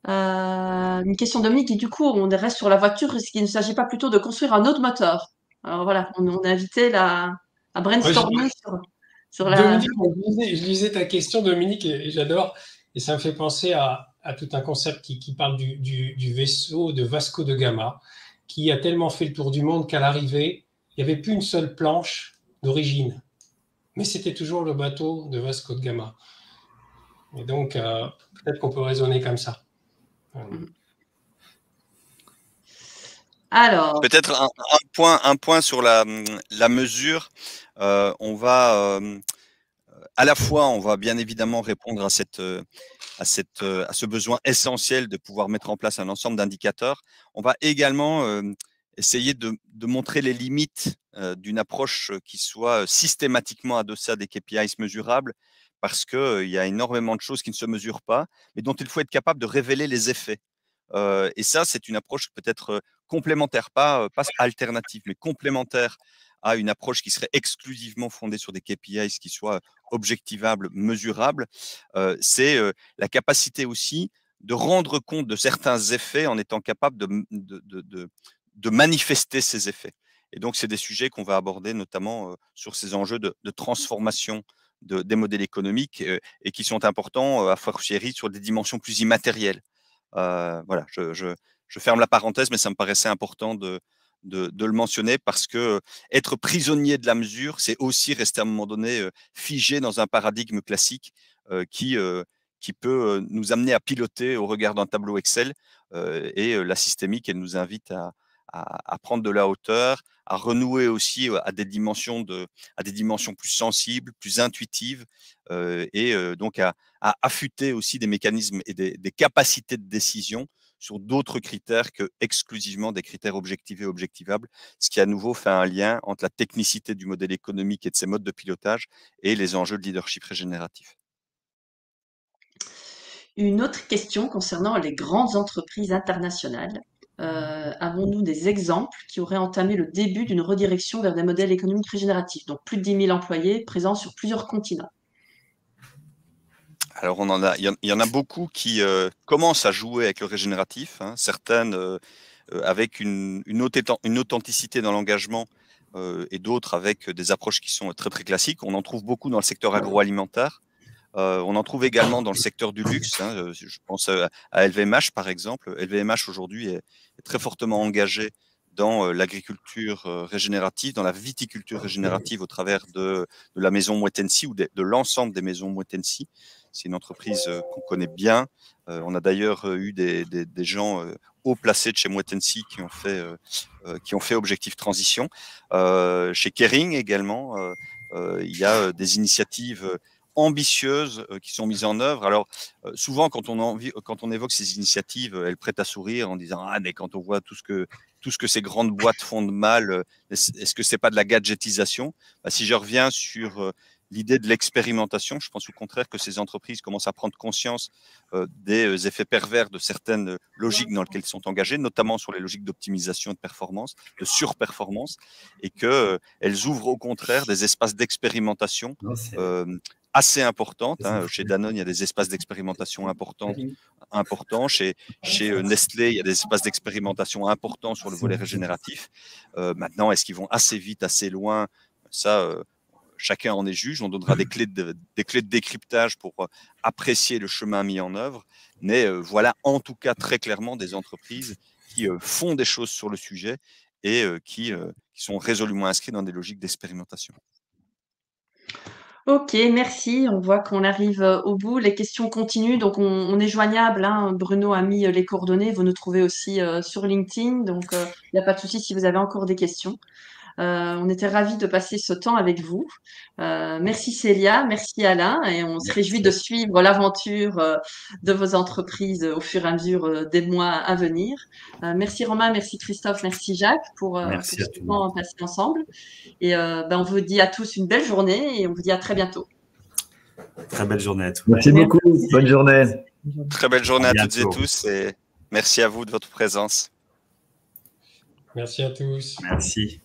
Une question de Dominique, et du coup, on reste sur la voiture. Est-ce qu'il ne s'agit pas plutôt de construire un autre moteur? Alors voilà, on a invité à brainstormer sur la… Dominique, je lisais ta question, Dominique, et j'adore. Et ça me fait penser à tout un concept qui parle du vaisseau de Vasco de Gama, qui a tellement fait le tour du monde qu'à l'arrivée, il n'y avait plus une seule planche d'origine. Mais c'était toujours le bateau de Vasco de Gama. Et donc, peut-être qu'on peut raisonner comme ça. Alors, peut-être un point sur la mesure. On va à la fois, on va bien évidemment répondre à ce besoin essentiel de pouvoir mettre en place un ensemble d'indicateurs. On va également essayer de montrer les limites d'une approche qui soit systématiquement adossée à des KPIs mesurables, parce qu'il y a énormément de choses qui ne se mesurent pas, mais dont il faut être capable de révéler les effets. Et ça, c'est une approche peut-être complémentaire, pas alternative, mais complémentaire à une approche qui serait exclusivement fondée sur des KPIs qui soient objectivables, mesurables. C'est la capacité aussi de rendre compte de certains effets en étant capable de manifester ces effets. Et donc, c'est des sujets qu'on va aborder notamment sur ces enjeux de transformation des modèles économiques et qui sont importants à fortiori sur des dimensions plus immatérielles. Voilà, je ferme la parenthèse, mais ça me paraissait important de le mentionner parce que être prisonnier de la mesure, c'est aussi rester à un moment donné figé dans un paradigme classique qui peut nous amener à piloter au regard d'un tableau Excel. Et la systémique, elle nous invite à prendre de la hauteur, à renouer aussi à des dimensions plus sensibles, plus intuitives, et donc à affûter aussi des mécanismes et des capacités de décision sur d'autres critères que exclusivement des critères objectivés et objectivables, ce qui à nouveau fait un lien entre la technicité du modèle économique et de ses modes de pilotage et les enjeux de leadership régénératif. une autre question concernant les grandes entreprises internationales. avons-nous des exemples qui auraient entamé le début d'une redirection vers des modèles économiques régénératifs? Donc, plus de 10 000 employés présents sur plusieurs continents. Alors, il y en a beaucoup qui commencent à jouer avec le régénératif, hein, certaines avec une authenticité dans l'engagement et d'autres avec des approches qui sont très, très classiques. On en trouve beaucoup dans le secteur agroalimentaire. On en trouve également dans le secteur du luxe. Hein, je pense à LVMH, par exemple. LVMH, aujourd'hui, est très fortement engagé dans l'agriculture régénérative, dans la viticulture régénérative au travers de la maison Moët Hennessy ou de l'ensemble des maisons Moët Hennessy. C'est une entreprise qu'on connaît bien. On a d'ailleurs eu des gens haut placés de chez Moët Hennessy qui ont fait Objectif Transition. Chez Kering également, il y a des initiatives ambitieuses qui sont mises en œuvre. Alors, souvent, quand on évoque ces initiatives, elles prêtent à sourire en disant « Ah, mais quand on voit tout ce que ces grandes boîtes font de mal, est-ce que c'est pas de la gadgetisation ?» Si je reviens sur l'idée de l'expérimentation, je pense au contraire que ces entreprises commencent à prendre conscience des effets pervers de certaines logiques dans lesquelles elles sont engagées, notamment sur les logiques d'optimisation et de performance, de surperformance, et qu'elles ouvrent au contraire des espaces d'expérimentation assez importantes. Hein. Chez Danone, il y a des espaces d'expérimentation importants. Chez Nestlé, il y a des espaces d'expérimentation importants sur le volet régénératif. Maintenant, est-ce qu'ils vont assez vite, assez loin? Ça, chacun en est juge. On donnera des clés de décryptage pour apprécier le chemin mis en œuvre. Mais voilà, en tout cas, très clairement, des entreprises qui font des choses sur le sujet et qui sont résolument inscrites dans des logiques d'expérimentation. Ok, merci. On voit qu'on arrive au bout. Les questions continuent, donc on est joignable. Hein. Bruno a mis les coordonnées. Vous nous trouvez aussi sur LinkedIn, donc il n'y a pas de souci si vous avez encore des questions. On était ravis de passer ce temps avec vous. Merci Célia, merci Alain, et on se réjouit de suivre l'aventure de vos entreprises au fur et à mesure des mois à venir. Merci Romain, merci Christophe, merci Jacques pour ce temps passé ensemble. Et on vous dit à tous une belle journée et on vous dit à très bientôt. Très belle journée à tous. Merci beaucoup, bonne journée. Très belle journée à toutes et tous et merci à vous de votre présence. Merci à tous. Merci.